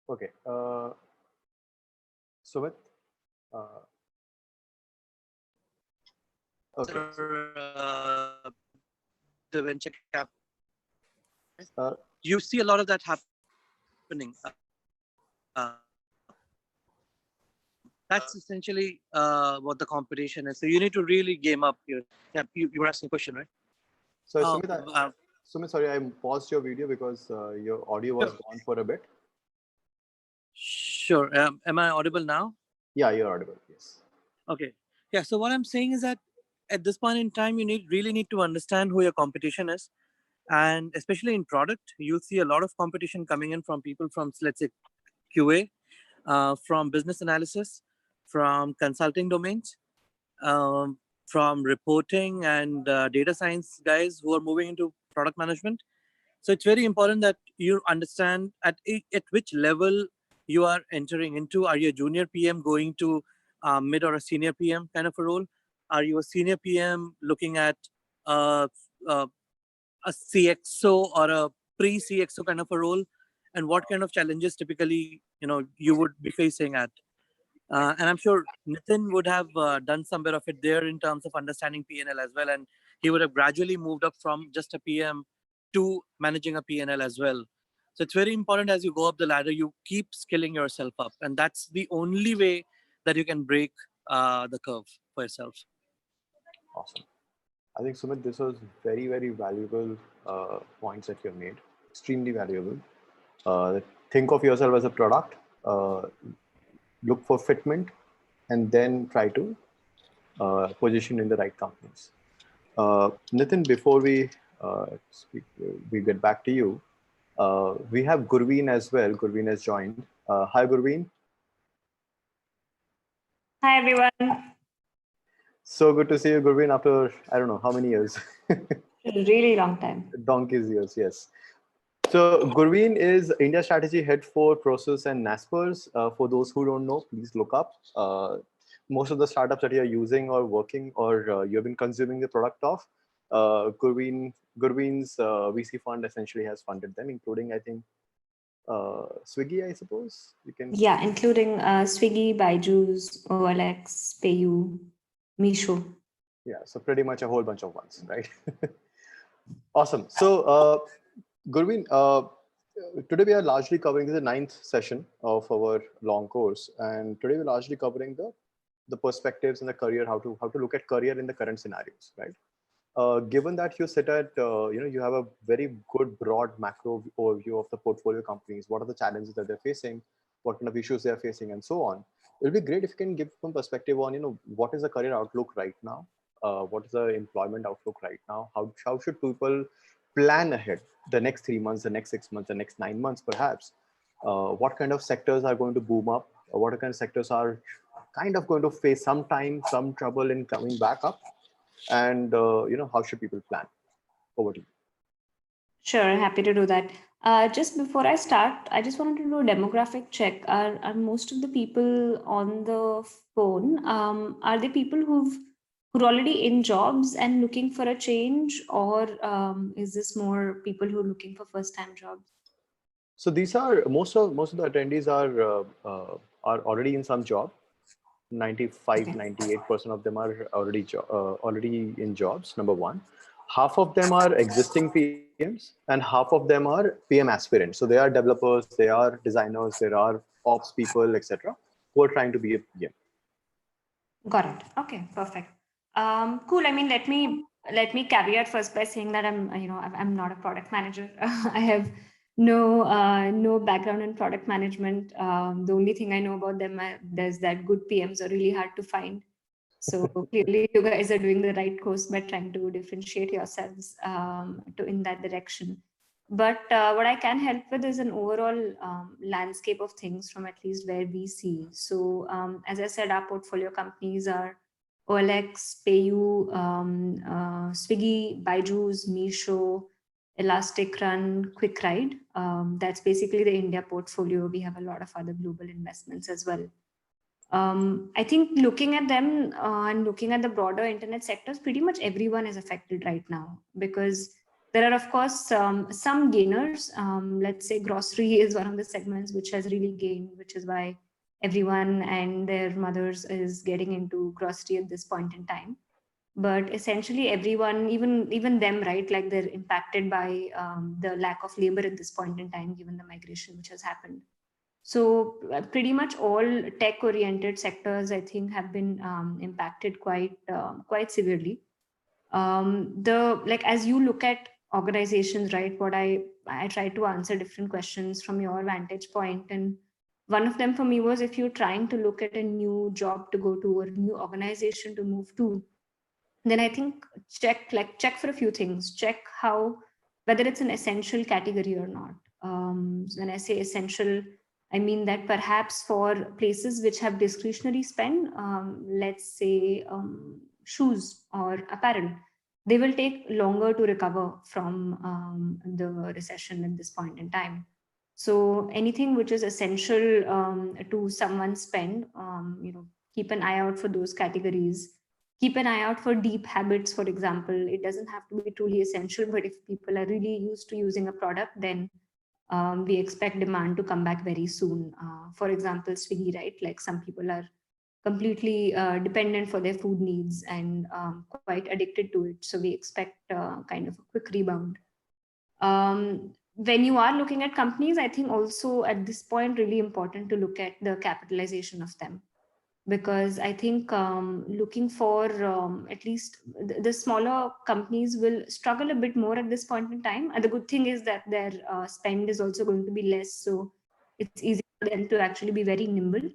Okay. Sumit? Okay. The venture cap, Uh, you see a lot of that happening. That's essentially what the competition is. So you need to really game up your. Yeah, you were asking a question, right? so Oh, Sumit, sorry, I paused your video because your audio was gone for a bit. Sure. Am I audible now? Yeah, you're audible. Yes. Okay. Yeah. So what I'm saying is that at this point in time, you really need to understand who your competition is, and especially in product, you'll see a lot of competition coming in from people from, let's say, QA, from business analysis, from consulting domains, from reporting and data science guys who are moving into product management. So it's very important that you understand at which level you are entering into. Are you a junior PM going to mid or a senior PM kind of a role? Are you a senior PM looking at a CXO or a pre-CXO kind of a role? And what kind of challenges typically you would be facing at? And I'm sure Nitin would have done some bit of it there in terms of understanding P&L as well. And he would have gradually moved up from just a PM to managing a P&L as well. So it's very important as you go up the ladder, you keep skilling yourself up. And that's the only way that you can break the curve for yourself. Awesome. I think, Sumit, this was very, very valuable points that you have made. Extremely valuable. Think of yourself as a product. Look for fitment, and then try to position in the right companies. Nitin, before we get back to you, we have Gurveen as well. Gurveen has joined. Hi, Gurveen. Hi, everyone. So good to see you, Gurveen, after I don't know how many years. Really long time. Donkey's years, yes. So Gurveen is India Strategy Head for Process and Naspers. For those who don't know, please look up. Most of the startups that you're using or working or you've been consuming the product of, Gurveen's VC fund essentially has funded them, including, I think, Swiggy, I suppose. You can. Yeah, including Swiggy, Byju's, OLX, Payu, Misho. Yeah, so pretty much a whole bunch of ones, right? Awesome. So, Gurveen, today we are largely covering the 9th session of our long course, and today we're largely covering the perspectives and the career, how to look at career in the current scenarios, right? Given that you sit at, you have a very good broad macro overview of the portfolio companies, what are the challenges that they're facing, what kind of issues they're facing, and so on. It'll be great if you can give some perspective on, what is the career outlook right now? What is the employment outlook right now? How should people plan ahead the next 3 months, the next 6 months, the next 9 months, perhaps? What kind of sectors are going to boom up? What kind of sectors are kind of going to face some trouble in coming back up? And how should people plan? Over to you. Sure, happy to do that. Just before I start, I just wanted to do a demographic check. Are most of the people on the phone, are they people who are already in jobs and looking for a change, or is this more people who are looking for first-time jobs? So these are most of the attendees are already in some job. 98% of them are already in jobs. Number one, half of them are existing PMs, and half of them are PM aspirants. So they are developers, they are designers, there are ops people, etc., who are trying to be a PM. Got it. Okay, perfect. Cool. I mean, let me caveat first by saying that I'm not a product manager. I have no background in product management. The only thing I know about them is that good PMs are really hard to find. So clearly, you guys are doing the right course by trying to differentiate yourselves in that direction. But what I can help with is an overall landscape of things from at least where we see. So as I said, our portfolio companies are OLX, Payu, Swiggy, Byju's, Misho, Elastic Run, Quick Ride. That's basically the India portfolio. We have a lot of other global investments as well. I think looking at them and looking at the broader internet sectors, pretty much everyone is affected right now, because there are, of course, some gainers. Let's say grocery is one of the segments which has really gained, which is why everyone and their mothers is getting into grocery at this point in time. But essentially everyone, even them, right, like they're impacted by the lack of labor at this point in time, given the migration which has happened. So pretty much all tech-oriented sectors, I think, have been impacted quite severely. As you look at organizations, right? What I try to answer different questions from your vantage point, and one of them for me was, if you're trying to look at a new job to go to or a new organization to move to, then I think check for a few things. Check whether it's an essential category or not. When I say essential, I mean that perhaps for places which have discretionary spend, let's say shoes or apparel, they will take longer to recover from the recession at this point in time. So anything which is essential to someone's spend, keep an eye out for those categories. Keep an eye out for deep habits, for example. It doesn't have to be truly essential, but if people are really used to using a product, then we expect demand to come back very soon. For example, Swiggy, right? Like some people are completely dependent for their food needs and quite addicted to it. So we expect kind of a quick rebound. When you are looking at companies, I think also at this point, really important to look at the capitalization of them. Because I think looking for at least the smaller companies will struggle a bit more at this point in time. And the good thing is that their spend is also going to be less. So it's easy for them to actually be very nimble.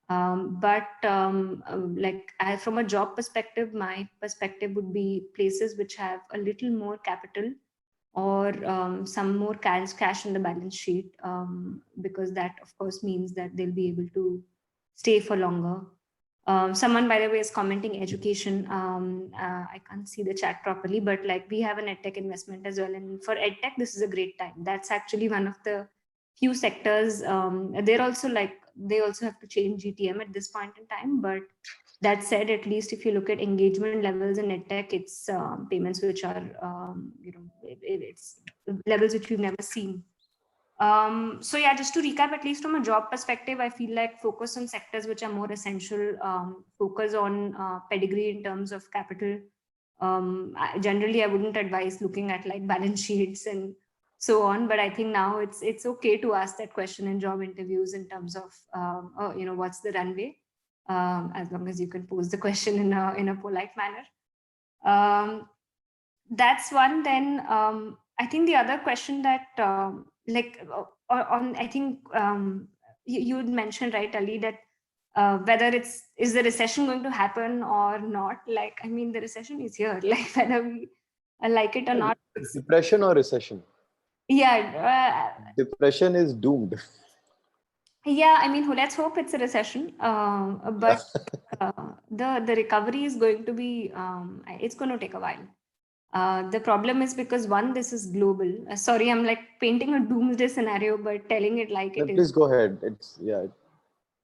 From a job perspective, my perspective would be places which have a little more capital or some more cash in the balance sheet, because that of course means that they'll be able to stay for longer. Someone, by the way, is commenting education. I can't see the chat properly, but like we have an edtech investment as well. And for edtech, this is a great time. That's actually one of the few sectors. They're also like, they also have to change GTM at this point in time. But that said, at least if you look at engagement levels in edtech, it's payments which are, it's levels which we've never seen. So yeah, just to recap, at least from a job perspective, I feel like focus on sectors which are more essential, focus on pedigree in terms of capital. Generally, I wouldn't advise looking at like balance sheets and so on, but I think now it's okay to ask that question in job interviews in terms of, what's the runway, as long as you can pose the question in a polite manner. That's one. Then I think the other question that I think you had mentioned, right, Ali, that whether is the recession going to happen or not? Like, I mean, the recession is here, like whether we like it or not. Depression or recession? Yeah. Depression is doomed. Yeah, I mean, let's hope it's a recession. But the recovery is going to be, it's going to take a while. The problem is because one, this is global. Sorry, I'm like painting a doomsday scenario, but telling it like it is. Please go ahead. It's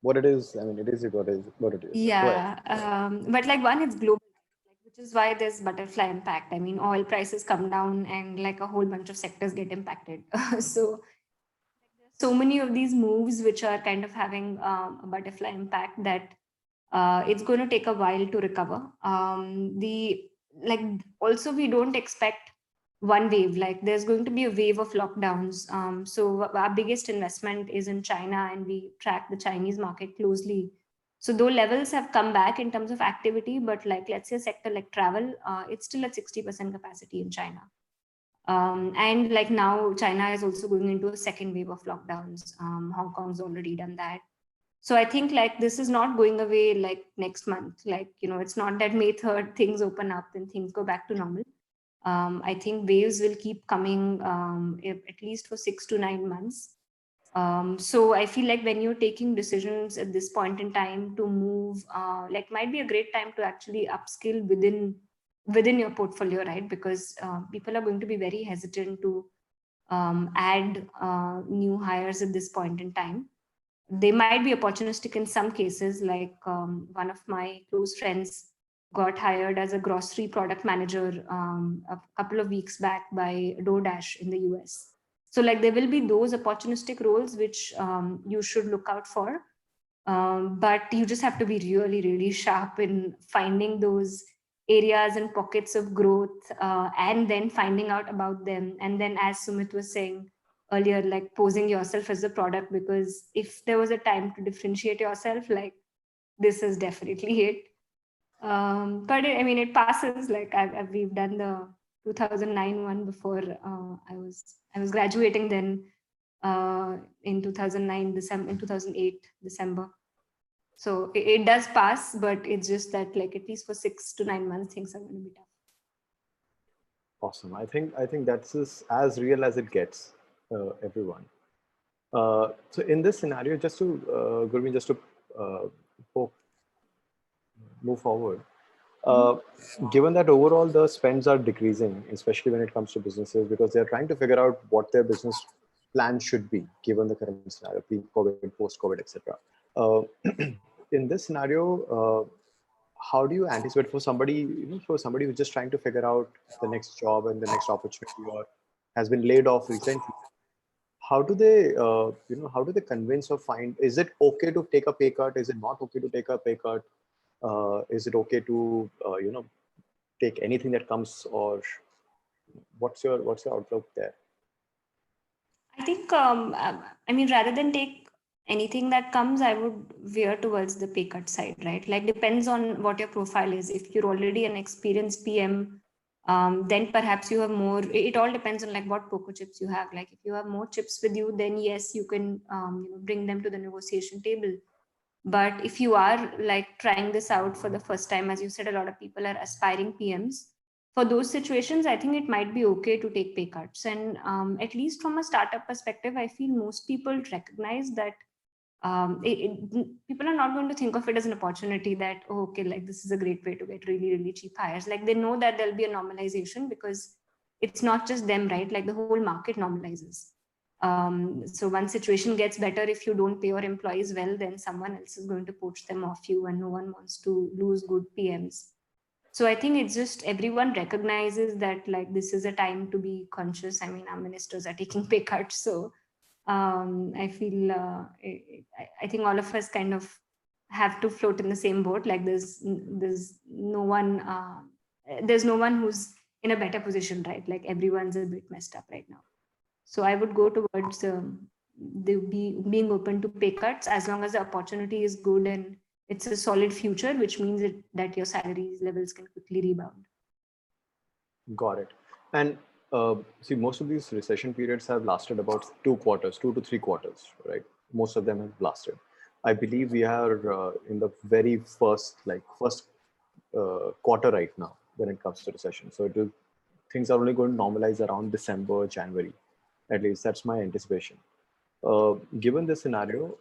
what it is. I mean, it is what it is. Yeah, but like one, it's global, which is why there's butterfly impact. I mean, oil prices come down and like a whole bunch of sectors get impacted. So many of these moves which are kind of having a butterfly impact that it's going to take a while to recover. Also we don't expect one wave. Like there's going to be a wave of lockdowns. So our biggest investment is in China, and we track the Chinese market closely. So though levels have come back in terms of activity, but like let's say a sector like travel, it's still at 60% capacity in China. And like now China is also going into a second wave of lockdowns. Hong Kong's already done that. So I think like this is not going away like next month. Like, it's not that May 3rd things open up and things go back to normal. I think waves will keep coming at least for 6 to 9 months. So I feel like when you're taking decisions at this point in time to move, might be a great time to actually upskill within your portfolio, right? Because people are going to be very hesitant to add new hires at this point in time. They might be opportunistic in some cases, like one of my close friends got hired as a grocery product manager a couple of weeks back by DoorDash in the US. So like there will be those opportunistic roles which you should look out for. But you just have to be really, really sharp in finding those areas and pockets of growth and then finding out about them. And then, as Sumit was saying earlier, like posing yourself as a product, because if there was a time to differentiate yourself, like this is definitely it. But it passes. Like we've done the 2009 one before. I was graduating then in 2009 December, in 2008 December. So it does pass, but it's just that like at least for 6 to 9 months things are going to be tough. Awesome. I think that's as real as it gets, everyone. So in this scenario, just to Gurmeet, just to move forward, given that overall the spends are decreasing, especially when it comes to businesses, because they're trying to figure out what their business plan should be given the current scenario, pre-COVID, post-COVID, etc. In this scenario, how do you anticipate for somebody who's just trying to figure out the next job and the next opportunity, or has been laid off recently? How do they convince or find? Is it okay to take a pay cut? Is it not okay to take a pay cut? Is it okay to take anything that comes, or what's your outlook there? I think rather than take anything that comes, I would veer towards the pay cut side, right? Like depends on what your profile is. If you're already an experienced PM, then perhaps you have more. It all depends on like what poker chips you have. Like if you have more chips with you, then yes, you can bring them to the negotiation table. But if you are like trying this out for the first time, as you said, a lot of people are aspiring PMs. For those situations, I think it might be okay to take pay cuts. And at least from a startup perspective, I feel most people recognize that people are not going to think of it as an opportunity that, oh, okay, like this is a great way to get really, really cheap hires. Like they know that there'll be a normalization because it's not just them, right? Like the whole market normalizes. So one situation gets better if you don't pay your employees well, then someone else is going to poach them off you, and no one wants to lose good PMs. So I think it's just everyone recognizes that like this is a time to be conscious. I mean, our ministers are taking pay cuts, so I feel I think all of us kind of have to float in the same boat. Like there's no one who's in a better position, right? Like everyone's a bit messed up right now. So I would go towards being open to pay cuts as long as the opportunity is good and it's a solid future, which means that your salary levels can quickly rebound. Got it. And see, most of these recession periods have lasted about 2 quarters, 2 to 3 quarters, right? Most of them have lasted. I believe we are in the very first quarter right now when it comes to recession. So things are only going to normalize around December, January. At least that's my anticipation. Given this scenario,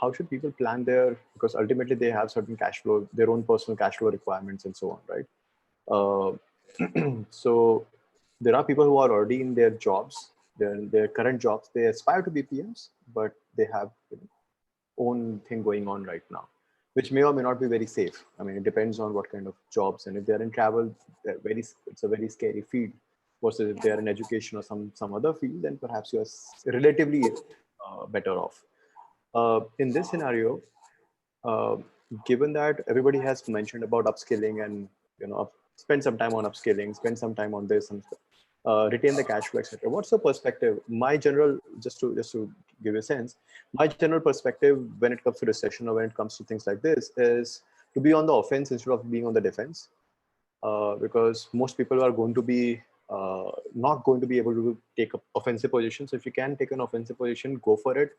how should people plan because ultimately they have certain cash flow, their own personal cash flow requirements and so on, right? So there are people who are already in their jobs, their current jobs, they aspire to be PMs, but they have own thing going on right now, which may or may not be very safe. I mean, it depends on what kind of jobs, and if they're in travel, it's a very scary field. Versus if they're in education or some other field, then perhaps you're relatively better off. In this scenario, uh, given that everybody has mentioned about upskilling and spend some time on upskilling, spend some time on this and retain the cash flow, etc. What's your perspective? My general, just to give you a sense, my general perspective when it comes to recession or when it comes to things like this is to be on the offense instead of being on the defense, because most people are going to be not going to be able to take an offensive position. So if you can take an offensive position, go for it.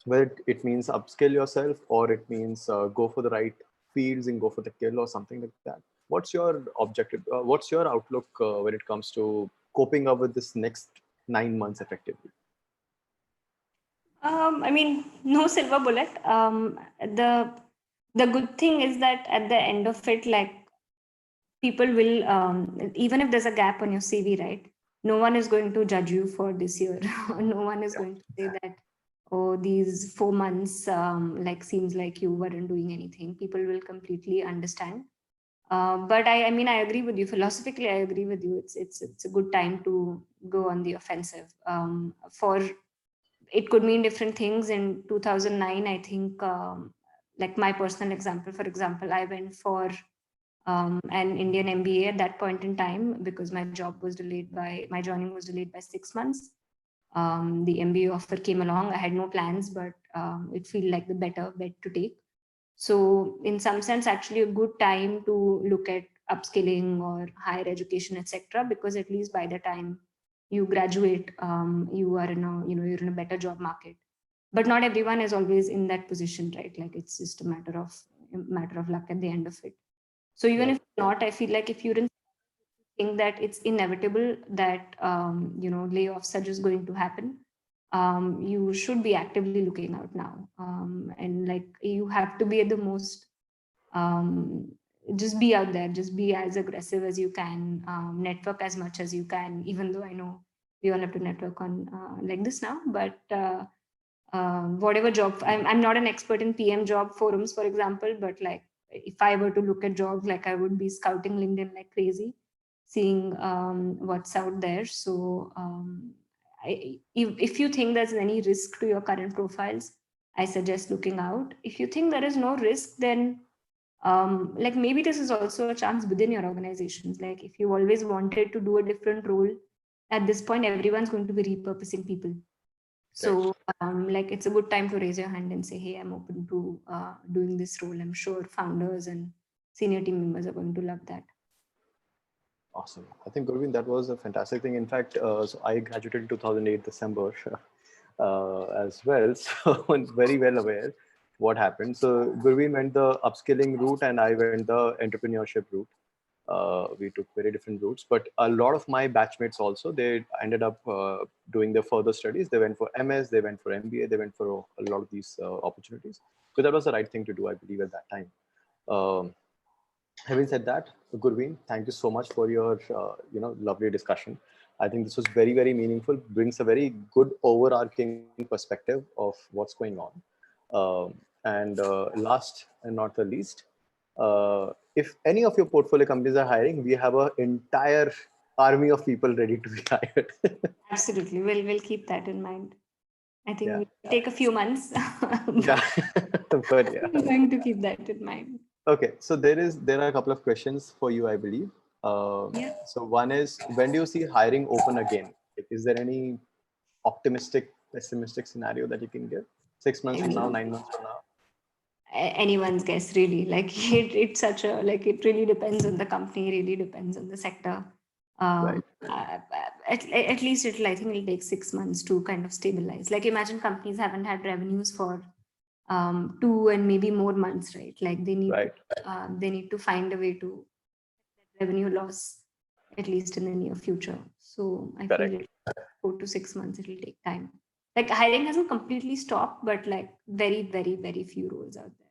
Whether it means upskill yourself or it means go for the right fields and go for the kill or something like that. What's your objective? What's your outlook when it comes to coping up with this next 9 months effectively? I mean, no silver bullet. The good thing is that at the end of it, like people will, even if there's a gap on your CV, right? No one is going to judge you for this year. No one is going to say that, oh, these 4 months like seems like you weren't doing anything. People will completely understand. But I mean, I agree with you philosophically. I agree with you. It's a good time to go on the offensive. It could mean different things. In 2009, I think, like my personal example, for example, I went for an Indian MBA at that point in time because my joining was delayed by 6 months. The MBA offer came along. I had no plans, but it felt like the better bet to take. So in some sense, actually a good time to look at upskilling or higher education, etc. Because at least by the time you graduate, you are you're in a better job market. But not everyone is always in that position, right? Like it's just a matter of luck at the end of it. So even if not, I feel like if you didn't think that it's inevitable that layoffs are just going to happen, you should be actively looking out now. And like you have to be at the most, just be out there, just be as aggressive as you can, network as much as you can, even though I know we all have to network on like this now, but whatever job, I'm not an expert in PM job forums, for example, but like if I were to look at jobs, like I would be scouting LinkedIn like crazy, seeing what's out there. So if you think there's any risk to your current profiles, I suggest looking out. If you think there is no risk, then like maybe this is also a chance within your organizations. Like if you always wanted to do a different role, at this point, everyone's going to be repurposing people. So like it's a good time to raise your hand and say, hey, I'm open to doing this role. I'm sure founders and senior team members are going to love that. Awesome. I think, Gurveen, that was a fantastic thing. In fact, so I graduated in 2008 December as well. So I'm very well aware what happened. So Gurveen went the upskilling route and I went the entrepreneurship route. We took very different routes, but a lot of my batchmates also, they ended up doing their further studies. They went for MS, they went for MBA, they went for a lot of these opportunities. So that was the right thing to do, I believe, at that time. Having said that, Gurveen, thank you so much for your lovely discussion. I think this was very, very meaningful, brings a very good overarching perspective of what's going on. And last and not the least, if any of your portfolio companies are hiring, we have an entire army of people ready to be hired. Absolutely. We'll keep that in mind. I think Yeah. we'll take a few months. Yeah, but yeah. We're going to keep that in mind. Okay, so there are a couple of questions for you, I believe. Yeah. So one is, when do you see hiring open again? Like, is there any optimistic, pessimistic scenario that you can give? 6 months from now, 9 months from now? Anyone's guess, really. Like it's such a, like, it really depends on the company, really depends on the sector. Right. At least I think it'll take 6 months to kind of stabilize. Like, imagine companies haven't had revenues for 2 and maybe more months, right? Like they need to find a way to revenue loss, at least in the near future. So I Correct. feel 4 to 6 months, it'll take time. Like, hiring hasn't completely stopped, but like very, very, very few roles out there.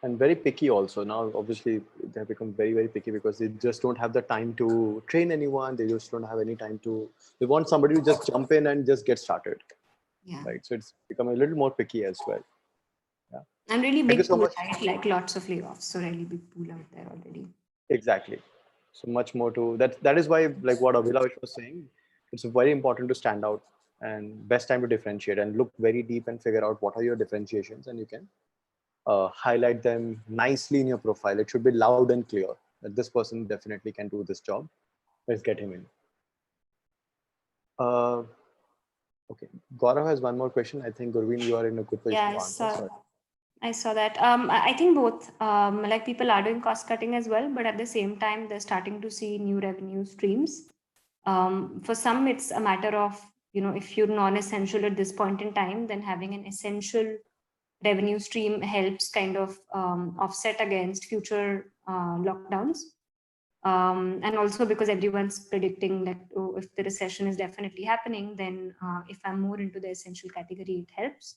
And very picky also. Now, obviously, they have become very, very picky because they just don't have the time to train anyone. They just don't have any time to, they want somebody to just jump in and just get started. Yeah. Right. So it's become a little more picky as well. Yeah. And really Thank you big so pool, much. right? Like lots of layoffs. So really big pool out there already. Exactly. So much more to that. That is why, like what Abhilash was saying, it's very important to stand out, and best time to differentiate and look very deep and figure out what are your differentiations, and you can highlight them nicely in your profile. It should be loud and clear that this person definitely can do this job. Let's get him in. Okay, Gaurav has one more question. I think, Gurveen, you are in a good position Yeah, to answer. Sorry. I saw that. I think both, like people are doing cost cutting as well, but at the same time, they're starting to see new revenue streams. For some, it's a matter of, if you're non-essential at this point in time, then having an essential revenue stream helps kind of offset against future lockdowns. And also because everyone's predicting that, oh, if the recession is definitely happening, then if I'm more into the essential category, it helps.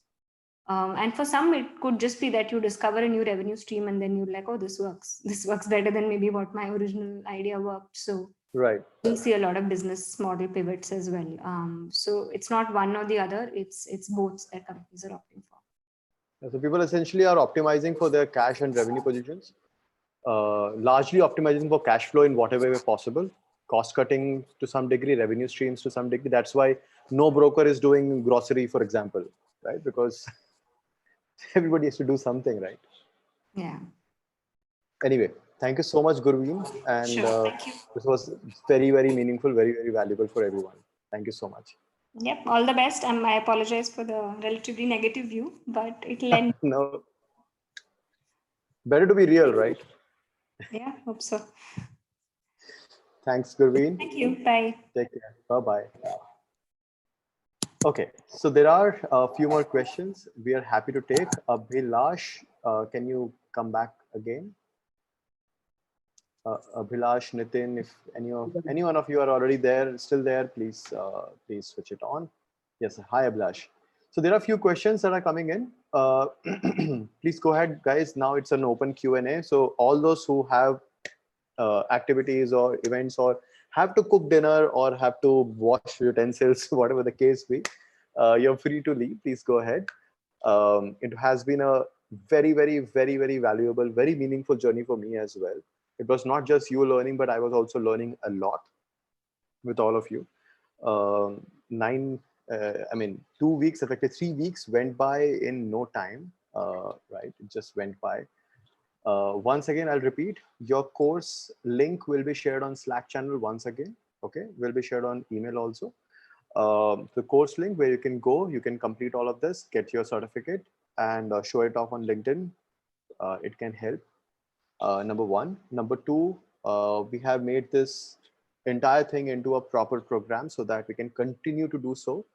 And for some, it could just be that you discover a new revenue stream and then you're like, oh, this works. This works better than maybe what my original idea worked. So Right. we see a lot of business model pivots as well. So it's not one or the other. It's both that companies are opting for. So people essentially are optimizing for their cash and revenue positions, largely optimizing for cash flow in whatever way possible, cost cutting to some degree, revenue streams to some degree. That's why no broker is doing grocery, for example, right? Because everybody has to do something, right? Yeah. Anyway, thank you so much, Gurveen. And Sure. Thank you. this was very, very meaningful, very, very valuable for everyone. Thank you so much. Yep. All the best. And I apologize for the relatively negative view, but it'll end. No, better to be real, right? Yeah, hope so. Thanks, Gurveen. Thank you. Bye. Take care. Bye-bye. Okay, so there are a few more questions we are happy to take. Abhilash, can you come back again? Abhilash, Nitin, if any one of you are already there, still there, please switch it on. Yes, hi Abhilash. So there are a few questions that are coming in. Please go ahead, guys. Now it's an open Q&A. So all those who have activities or events or have to cook dinner or have to wash utensils, whatever the case be, you're free to leave. Please go ahead. It has been a very, very, very, very valuable, very meaningful journey for me as well. It was not just you learning, but I was also learning a lot with all of you. 2 weeks, effectively 3 weeks went by in no time, right? It just went by. Once again, I'll repeat, your course link will be shared on Slack channel once again. Okay, will be shared on email also. The course link where you can go, you can complete all of this, get your certificate and show it off on LinkedIn. It can help. Number one. Number two, we have made this entire thing into a proper program so that we can continue to do so.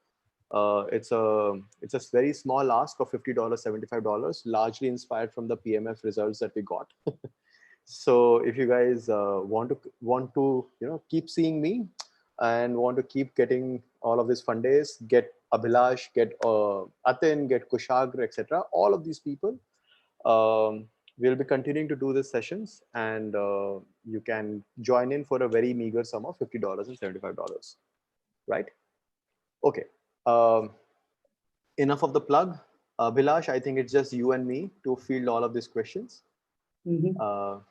It's a very small ask of $50, $75, largely inspired from the PMF results that we got. So if you guys want to keep seeing me and want to keep getting all of these fun days, get Abhilash, get Atin, get Kushagra, etc. All of these people. We'll be continuing to do these sessions, and you can join in for a very meager sum of $50 and $75, right? Okay. Enough of the plug. Bhilash, I think it's just you and me to field all of these questions. No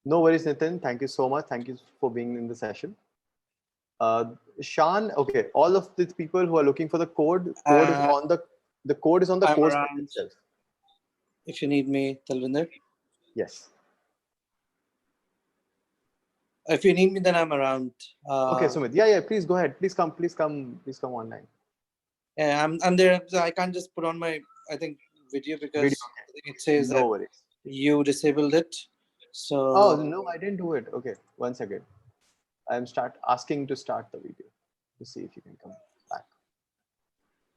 worries, Nitin. Thank you so much. Thank you for being in the session. Shan, okay. All of these people who are looking for the code is on the code is on the I'm course around. page itself. If you need me, Talvinder. Yes. If you need me, then I'm around. Okay, Sumit. Yeah. Please go ahead. Please come online. Yeah, I'm there. I can't just put on my, I think, video because Video. I think it says No that worries. you disabled it. So. Oh no, I didn't do it. Okay, 1 second. I'm asking to start the video to see if you can come back.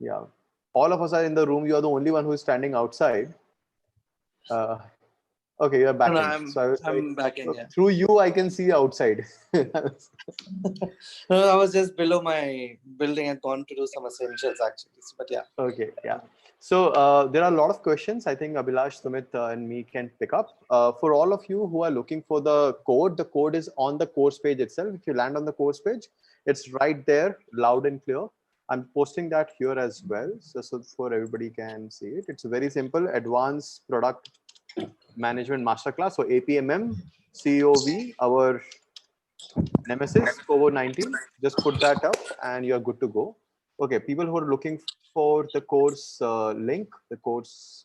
Yeah, all of us are in the room. You are the only one who is standing outside. Okay, you're back No, in. So I was I'm back in. Yeah. Through you, I can see outside. No, I was just below my building and gone to do some essentials actually. But yeah. Okay, yeah. So there are a lot of questions. I think Abhilash, Sumit, and me can pick up. For all of you who are looking for the code is on the course page itself. If you land on the course page, it's right there, loud and clear. I'm posting that here as well, so for everybody can see it. It's very simple, Advanced Product Management Masterclass. So APMM, COV, our nemesis, COVID-19. Just put that up and you're good to go. Okay, people who are looking for the course link, the course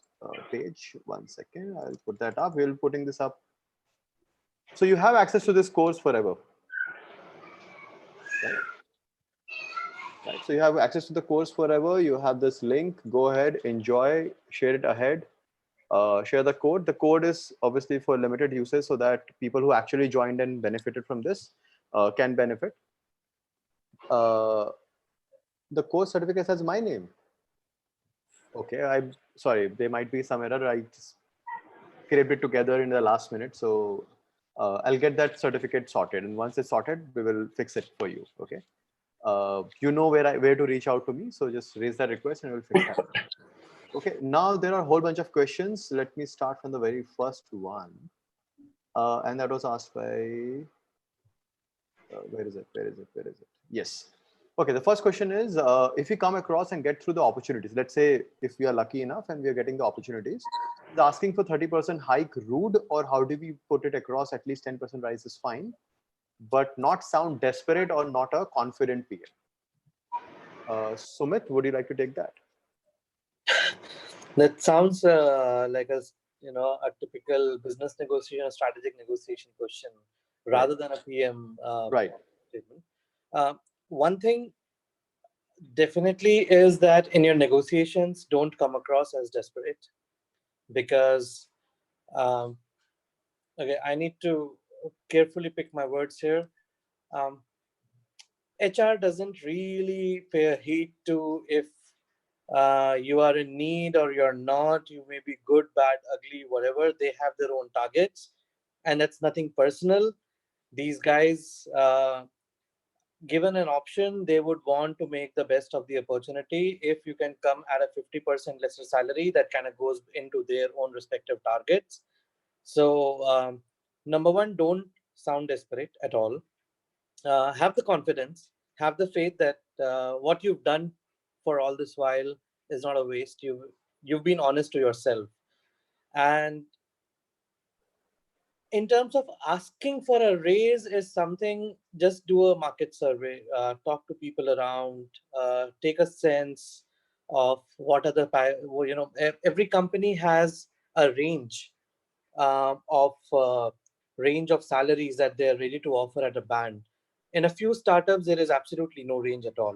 page, 1 second, I'll put that up. We'll putting this up. So you have access to this course forever. Right. So you have access to the course forever. You have this link. Go ahead, enjoy, share it ahead. Share the code. The code is obviously for limited uses so that people who actually joined and benefited from this can benefit. The course certificate has my name. Okay, I'm sorry, there might be some error. I just scraped it together in the last minute. So I'll get that certificate sorted. And once it's sorted, we will fix it for you. Okay. You know where to reach out to me. So just raise that request and we'll fix that. Okay, now there are a whole bunch of questions. Let me start from the very first one. And that was asked by, where is it? Yes. Okay, the first question is, if we come across and get through the opportunities, let's say if we are lucky enough and we are getting the opportunities, is asking for 30% hike rude, or how do we put it across? At least 10% rise is fine, but not sound desperate or not a confident PM. Sumit, would you like to take that? That sounds like a typical business negotiation or strategic negotiation question rather than a PM right statement. One thing definitely is that in your negotiations, don't come across as desperate, because okay, I need to carefully pick my words here. HR doesn't really pay a heed to if you are in need or you're not. You may be good, bad, ugly, whatever. They have their own targets, and that's nothing personal. These guys, given an option, they would want to make the best of the opportunity. If you can come at a 50% lesser salary, that kind of goes into their own respective targets. So number one, don't sound desperate at all. Have the confidence, have the faith that what you've done for all this while is not a waste. You've been honest to yourself. And in terms of asking for a raise is something, just do a market survey, talk to people around, take a sense of what are the, every company has a range of range of salaries that they're ready to offer at a band. In a few startups, there is absolutely no range at all.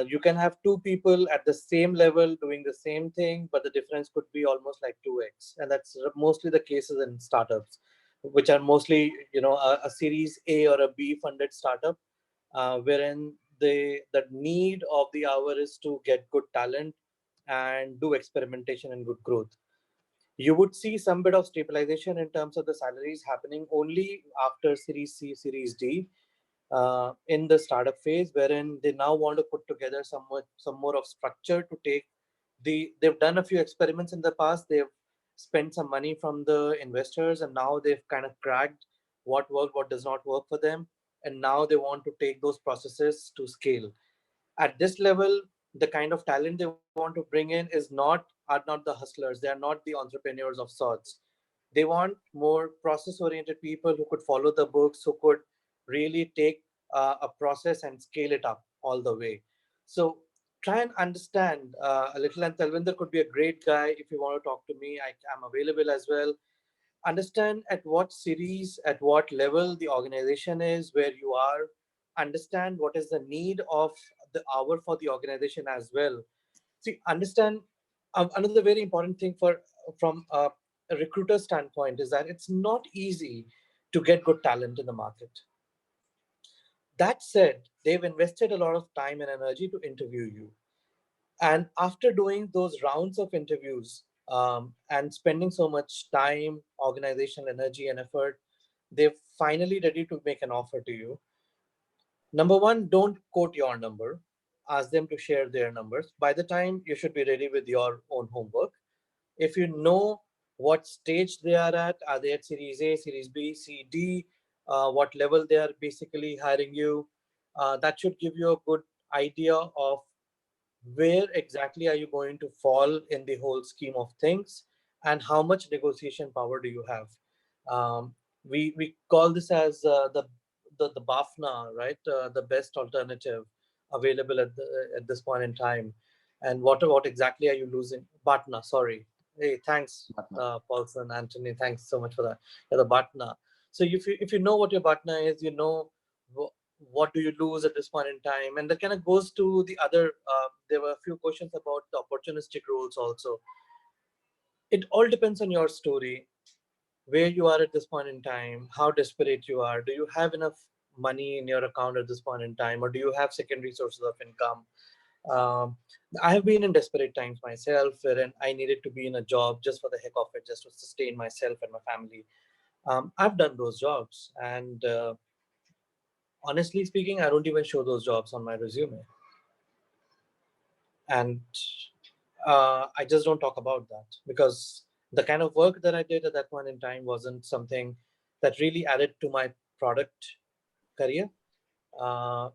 You can have two people at the same level doing the same thing, but the difference could be almost like 2x. And that's mostly the cases in startups, which are mostly, a series A or a B funded startup, wherein the need of the hour is to get good talent and do experimentation and good growth. You would see some bit of stabilization in terms of the salaries happening only after Series C, Series D, in the startup phase, wherein they now want to put together some more of structure to take they've done a few experiments in the past. They've spent some money from the investors, and now they've kind of cracked what worked, what does not work for them, and now they want to take those processes to scale. At this level, the kind of talent they want to bring in are not the hustlers. They are not the entrepreneurs of sorts. They want more process oriented people who could follow the books, who could really take a process and scale it up all the way. So try and understand a little, and Talvinder could be a great guy. If you want to talk to me, I'm available as well. Understand at what series, at what level the organization is, where you are. Understand what is the need of the hour for the organization as well. See, understand another very important thing from a recruiter standpoint is that it's not easy to get good talent in the market. That said, they've invested a lot of time and energy to interview you. And after doing those rounds of interviews, and spending so much time, organizational energy, and effort, they're finally ready to make an offer to you. Number one, don't quote your number. Ask them to share their numbers. By the time, you should be ready with your own homework. If you know what stage they are they at Series A, Series B, C, D, what level they are basically hiring you, that should give you a good idea of where exactly are you going to fall in the whole scheme of things, and how much negotiation power do you have. We call this as the BAFNA, right? The best alternative available at this point in time. And what exactly are you losing? BATNA, sorry. Hey, thanks, Paulson, Anthony. Thanks so much for that. Yeah, the BATNA. So if you know what your BATNA is, you know what do you lose at this point in time, and that kind of goes to the other. There were a few questions about the opportunistic roles also. It all depends on your story, where you are at this point in time, how desperate you are. Do you have enough money in your account at this point in time, or do you have secondary sources of income? um, I have been in desperate times myself, wherein I needed to be in a job just for the heck of it, just to sustain myself and my family. I've done those jobs, and honestly speaking, I don't even show those jobs on my resume. And I just don't talk about that, because the kind of work that I did at that point in time wasn't something that really added to my product career. Uh,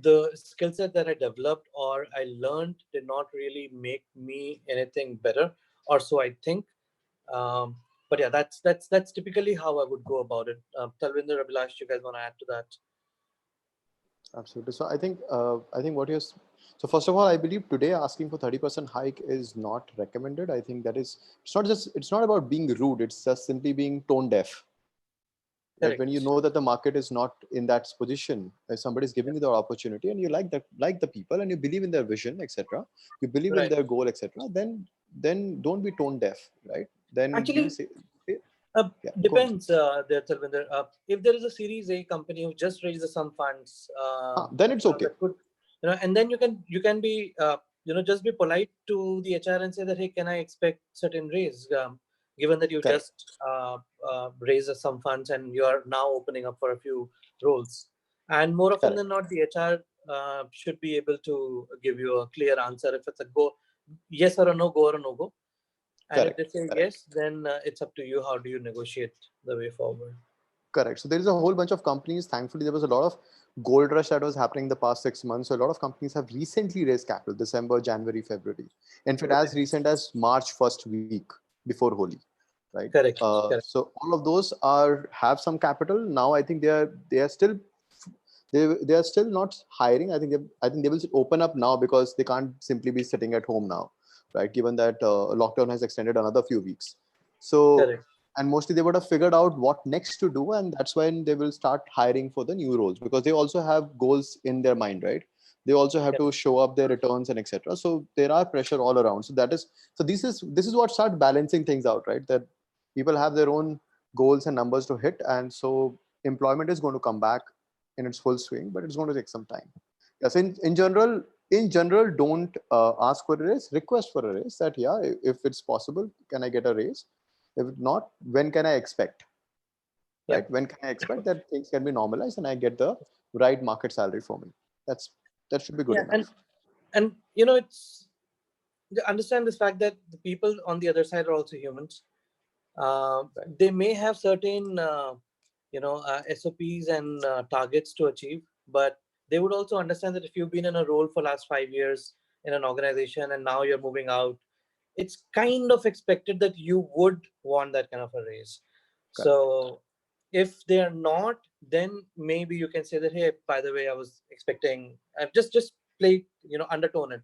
the skill set that I developed or I learned did not really make me anything better, or so I think. Um, but yeah, that's typically how I would go about it. Talvinder, Abhilash, you guys want to add to that? Absolutely. So I think what you're so first of all, I believe today asking for 30% hike is not recommended. I think that is it's not about being rude. It's just simply being tone deaf. Right? When you know that the market is not in that position, if somebody is giving you the opportunity and you like the people and you believe in their vision, etc., you believe in their goal, etc., then don't be tone deaf, right? Then Actually, you say, depends, there, Talvinder. If there is a Series A company who just raises some funds, then it's okay. that could, and then you can be, just be polite to the HR and say that, hey, can I expect certain raise, given that you Correct. just raised some funds and you are now opening up for a few roles. And more often than not, the HR should be able to give you a clear answer if it's a go, yes or a no, go or a no go. And if they say yes, then it's up to you. How do you negotiate the way forward? Correct. So there is a whole bunch of companies. Thankfully, there was a lot of gold rush that was happening in the past 6 months. So a lot of companies have recently raised capital, December, January, February. In fact, as recent as March first week before Holi, right? Correct. So all of those have some capital. Now I think they are still not hiring. I think they will open up now because they can't simply be sitting at home now, right? Given that lockdown has extended another few weeks. So. Correct. And mostly they would have figured out what next to do, and that's when they will start hiring for the new roles, because they also have goals in their mind, right? They also have to show up their returns and etc. So there are pressure all around. So this is what starts balancing things out, right? That people have their own goals and numbers to hit, and so employment is going to come back in its full swing, but it's going to take some time. Yes, in general, in general, don't ask for a raise, request for a raise that, yeah, if it's possible, can I get a raise? If not, when can I expect? Yeah. Right? When can I expect that things can be normalized and I get the right market salary for me? That should be good Yeah, enough. and you know, it's understand this fact that the people on the other side are also humans. They may have certain SOPs and targets to achieve, but they would also understand that if you've been in a role for last 5 years in an organization and now you're moving out, it's kind of expected that you would want that kind of a raise. Correct. So if they're not, then maybe you can say that, hey, by the way, I was expecting, just play, undertone it.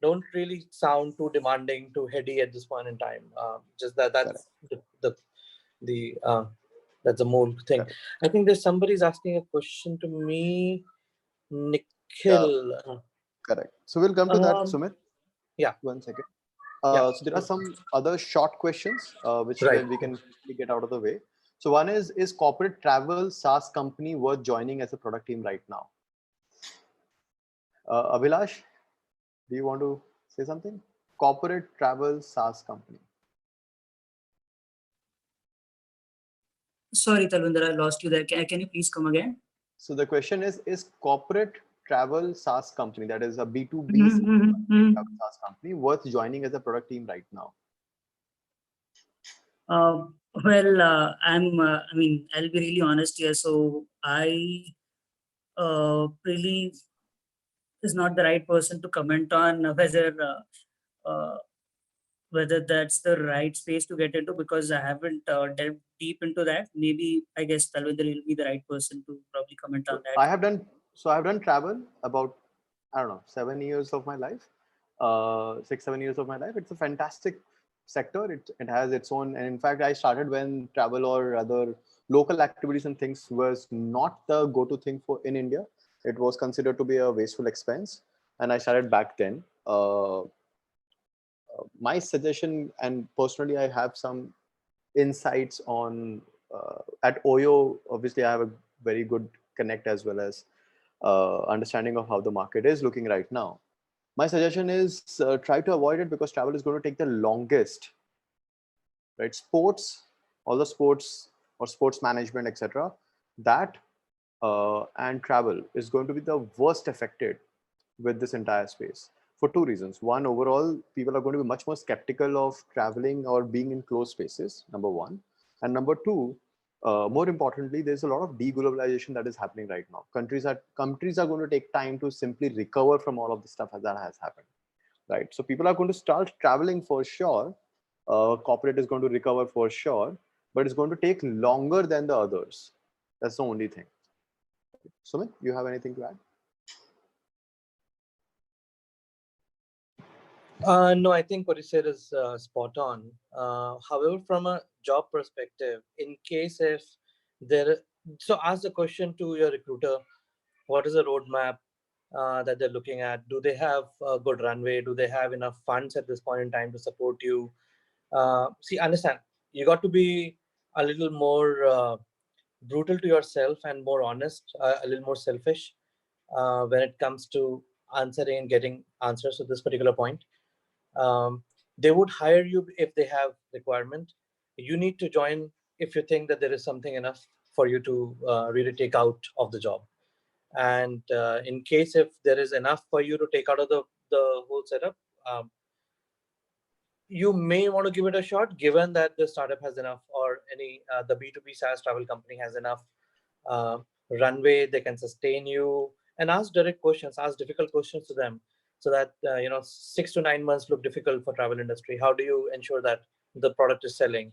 Don't really sound too demanding, too heady at this point in time. Just that's the that's the whole thing. Correct. I think there's somebody's asking a question to me. Nikhil. Correct. So we'll come to that, Sumit. Yeah. 1 second. Yeah. So there are some other short questions which Right. we can get out of the way. So one is corporate travel SaaS company worth joining as a product team right now? Abhilash, do you want to say something? Corporate travel SaaS company. Sorry, Talvinder, I lost you there. Can you please come again? So the question is corporate travel SaaS company, that is a B2B travel SaaS company, worth joining as a product team right now? I mean, I'll be really honest here. So I really is not the right person to comment on whether that's the right space to get into, because I haven't delved deep into that. Maybe I guess Talvinder will be the right person to probably comment on that. I've done travel about, I don't know, 7 years of my life, 6-7 years of my life. It's a fantastic sector. It has its own, and in fact, I started when travel or other local activities and things was not the go-to thing for in India. It was considered to be a wasteful expense, and I started back then. My suggestion, and personally, I have some insights on at Oyo. Obviously, I have a very good connect as well as understanding of how the market is looking right now. My suggestion is try to avoid it because travel is going to take the longest. Right, sports, all the sports or sports management, etc. That and travel is going to be the worst affected with this entire space for two reasons. One, overall, people are going to be much more skeptical of traveling or being in closed spaces, number one. And number two, more importantly, there's a lot of deglobalization that is happening right now. Countries are going to take time to simply recover from all of the stuff that has happened, right? So people are going to start traveling for sure. Corporate is going to recover for sure, but it's going to take longer than the others. That's the only thing. Sumit, you have anything to add? No, I think what you said is spot on. However, from a job perspective, in case if so ask the question to your recruiter, what is the roadmap that they're looking at? Do they have a good runway? Do they have enough funds at this point in time to support you? See, understand, you got to be a little more brutal to yourself and more honest, a little more selfish when it comes to answering and getting answers to this particular point. They would hire you if they have requirement. You need to join if you think that there is something enough for you to really take out of the job. And in case if there is enough for you to take out of the whole setup, you may want to give it a shot, given that the startup has enough, or the B2B SaaS travel company has enough runway, they can sustain you. And ask direct questions, ask difficult questions to them, so that 6 to 9 months look difficult for travel industry. How do you ensure that the product is selling?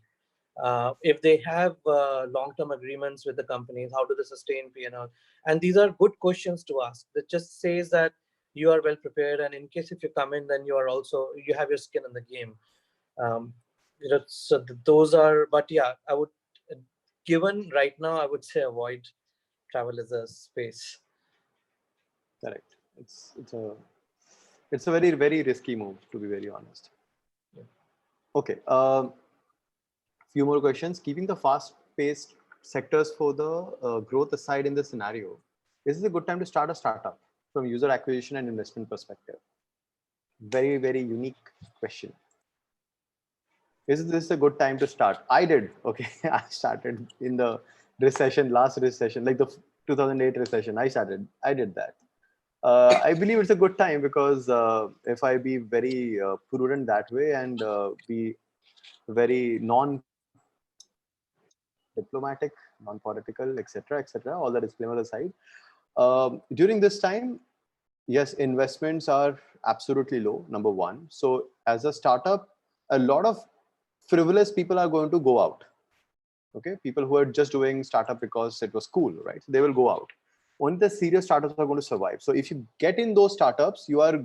If they have long-term agreements with the companies, how do they sustain P&L? And these are good questions to ask. That just says that you are well prepared, and in case if you come in, then you have your skin in the game. So those are, but yeah, I would, given right now, I would say avoid travel as a space. Correct. It's a very, very risky move, to be very honest. Yeah. Okay. Few more questions. Keeping the fast-paced sectors for the growth aside in this scenario, is this a good time to start a startup? from user acquisition and investment perspective? Very, very unique question. Is this a good time to start? I did. Okay, I started in the recession, last recession, like the 2008 recession. I did that. I believe it's a good time because if I be very prudent that way and be very non-diplomatic, non-political, etc., all the disclaimer aside, during this time, yes, investments are absolutely low, number one. So as a startup, a lot of frivolous people are going to go out. Okay, people who are just doing startup because it was cool, right? They will go out. Only the serious startups are going to survive. So if you get in those startups, you are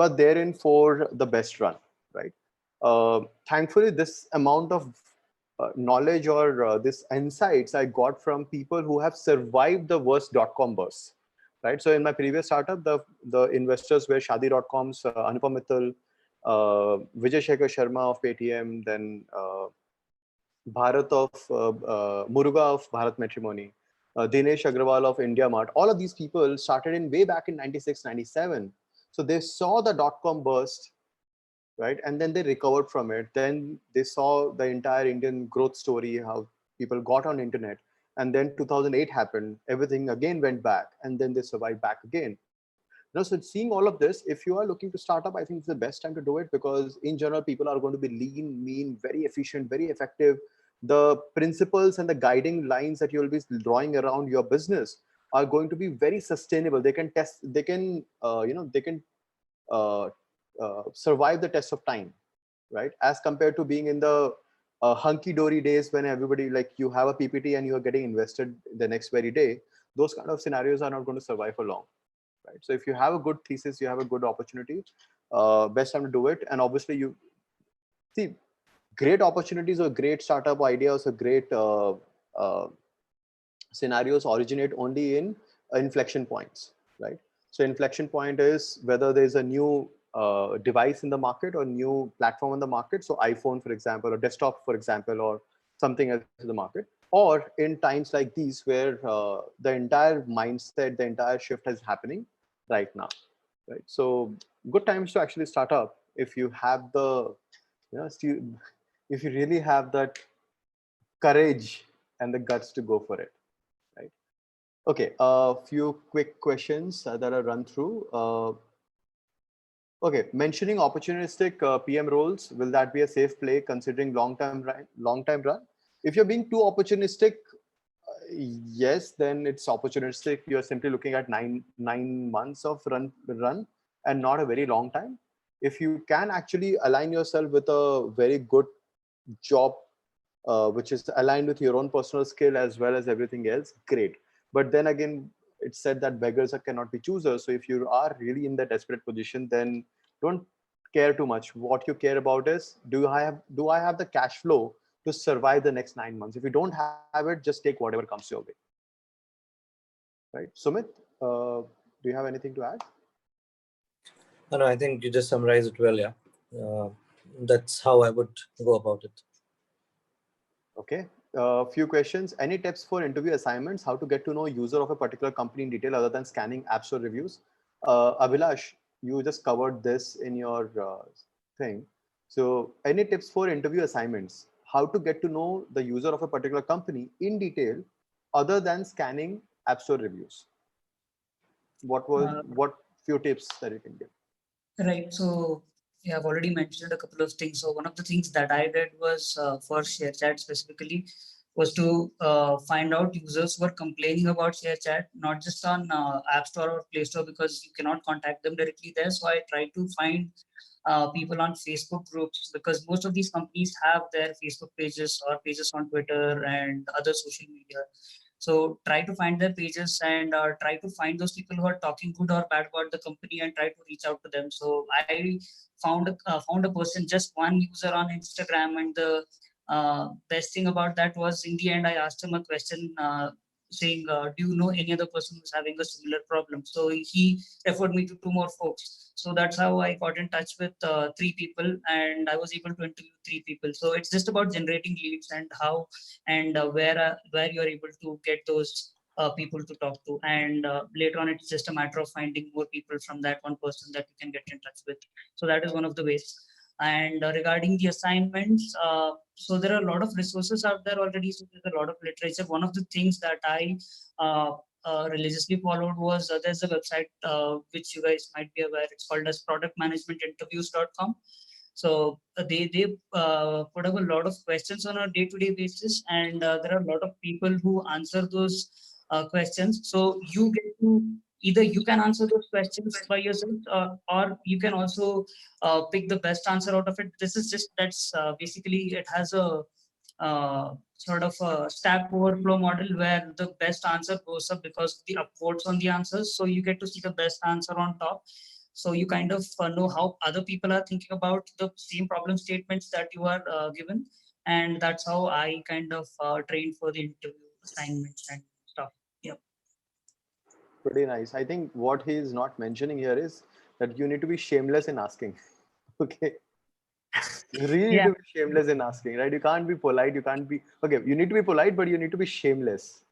there in for the best run, right? Thankfully, this amount of knowledge or this insights I got from people who have survived the worst dot-com burst, right? So in my previous startup, the investors were Shadi.com's Anupam Mittal, Vijay Shekhar Sharma of Paytm, then Bharat of Muruga of Bharat Matrimony, Dinesh Agrawal of India Mart. All of these people started in way back in 96, 97. So they saw the dot-com burst, right? And then they recovered from it. Then they saw the entire Indian growth story, how people got on internet. And then 2008 happened, everything again went back, and then they survived back again. So seeing all of this, if you are looking to start up, I think it's the best time to do it because in general, people are going to be lean, mean, very efficient, very effective. The principles and the guiding lines that you'll be drawing around your business are going to be very sustainable. They can test, they can, they can uh, survive the test of time, right? As compared to being in the hunky-dory days when everybody, like you have a PPT and you are getting invested the next very day, those kind of scenarios are not going to survive for long. Right. So if you have a good thesis, you have a good opportunity, best time to do it. And obviously you see great opportunities or great startup ideas or great scenarios originate only in inflection points, right? So inflection point is whether there's a new device in the market or new platform in the market. So iPhone, for example, or desktop, for example, or something else in the market. Or in times like these where the entire mindset, the entire shift is happening right now, right? So good times to actually start up if you have the, if you really have that courage and the guts to go for it, right? Okay, a few quick questions that I'll run through. Okay, mentioning opportunistic PM roles, will that be a safe play considering long-term run? If you're being too opportunistic, yes, then it's opportunistic. You're simply looking at nine months of run and not a very long time. If you can actually align yourself with a very good job, which is aligned with your own personal skill as well as everything else, great. But then again, it's said that beggars cannot be choosers. So if you are really in that desperate position, then don't care too much. What you care about is, do I have the cash flow to survive the next 9 months? If you don't have it, just take whatever comes your way. Right, Sumit, do you have anything to add? No, I think you just summarized it well. Yeah, that's how I would go about it. Okay, a few questions. Any tips for interview assignments? How to get to know user of a particular company in detail other than scanning app store reviews? Abhilash, you just covered this in your thing. So any tips for interview assignments? How to get to know the user of a particular company in detail other than scanning app store reviews? What few tips that you can give? Right. So yeah, I've already mentioned a couple of things. So one of the things that I did was for ShareChat specifically was to find out users who are complaining about ShareChat, not just on App Store or Play Store because you cannot contact them directly there. So I tried to find people on Facebook groups because most of these companies have their Facebook pages or pages on Twitter and other social media. So try to find their pages and try to find those people who are talking good or bad about the company and try to reach out to them. So I found a person, just one user on Instagram, and the best thing about that was in the end I asked him a question saying, do you know any other person who's having a similar problem? So he referred me to two more folks. So that's how I got in touch with three people and I was able to interview three people. So it's just about generating leads and how and where you're able to get those people to talk to, and later on it's just a matter of finding more people from that one person that you can get in touch with. So that is one of the ways. And regarding the assignments, so there are a lot of resources out there already. So there's a lot of literature. One of the things that I religiously followed was there's a website which you guys might be aware. It's called as productmanagementinterviews.com. So they put up a lot of questions on a day-to-day basis, and there are a lot of people who answer those questions. So you get to either you can answer those questions by yourself, or you can also pick the best answer out of it. This is just basically it has a sort of a Stack Overflow model where the best answer goes up because of the upvotes on the answers. So you get to see the best answer on top. So you kind of know how other people are thinking about the same problem statements that you are given. And that's how I kind of trained for the interview assignments and stuff. Yep. Pretty nice. I think what he is not mentioning here is that you need to be shameless in asking. Okay. You really need to be shameless in asking, right? You can't be polite. You can't be, okay, you need to be polite, but you need to be shameless.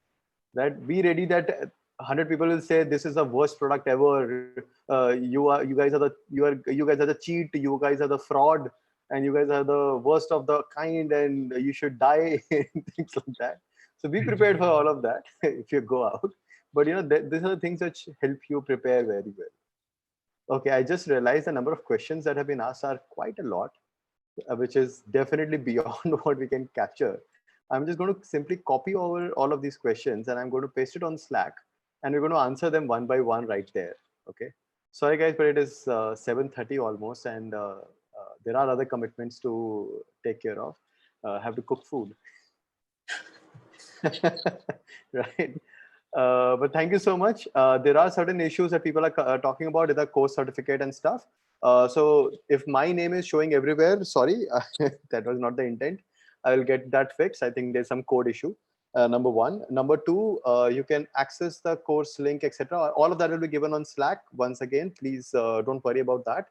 Right? Be ready that 100 people will say this is the worst product ever. You guys are the cheat. You guys are the fraud, and you guys are the worst of the kind, and you should die. Things like that. So be prepared for all of that if you go out. But you know, these are the things which help you prepare very well. Okay, I just realized the number of questions that have been asked are quite a lot, which is definitely beyond what we can capture. I'm just going to simply copy over all of these questions and I'm going to paste it on Slack, and we're going to answer them one by one right there. Okay. Sorry guys, but it is 7:30 almost, and there are other commitments to take care of. Have to cook food. Right. But thank you so much. There are certain issues that people are talking about in the course certificate and stuff. So if my name is showing everywhere, sorry, that was not the intent. I will get that fixed. I think there's some code issue. Number one. Number two, you can access the course link, etc. All of that will be given on Slack. Once again, please don't worry about that.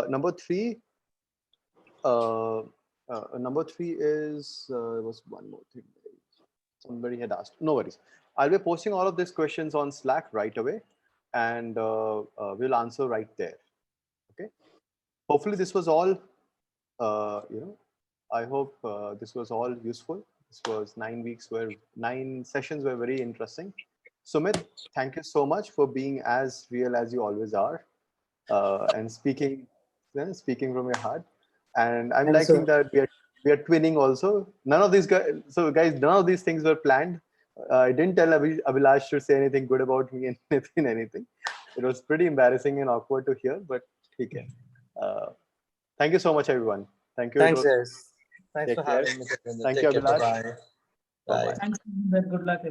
Number three is there was one more thing somebody had asked. No worries. I'll be posting all of these questions on Slack right away, and we'll answer right there. Okay. Hopefully this was all. I hope this was all useful. This was 9 weeks where 9 sessions were very interesting. Sumit, thank you so much for being as real as you always are, and speaking from your heart. And I'm liking that we are twinning also. None of these guys. So guys, none of these things were planned. I didn't tell Abhilash to say anything good about me and anything. It was pretty embarrassing and awkward to hear, but okay. Thank you so much, everyone. Thank you. Thanks, guys. Thanks Take for care. having me. Thank you, Abhilash. Bye. Bye-bye. Thanks. Good luck.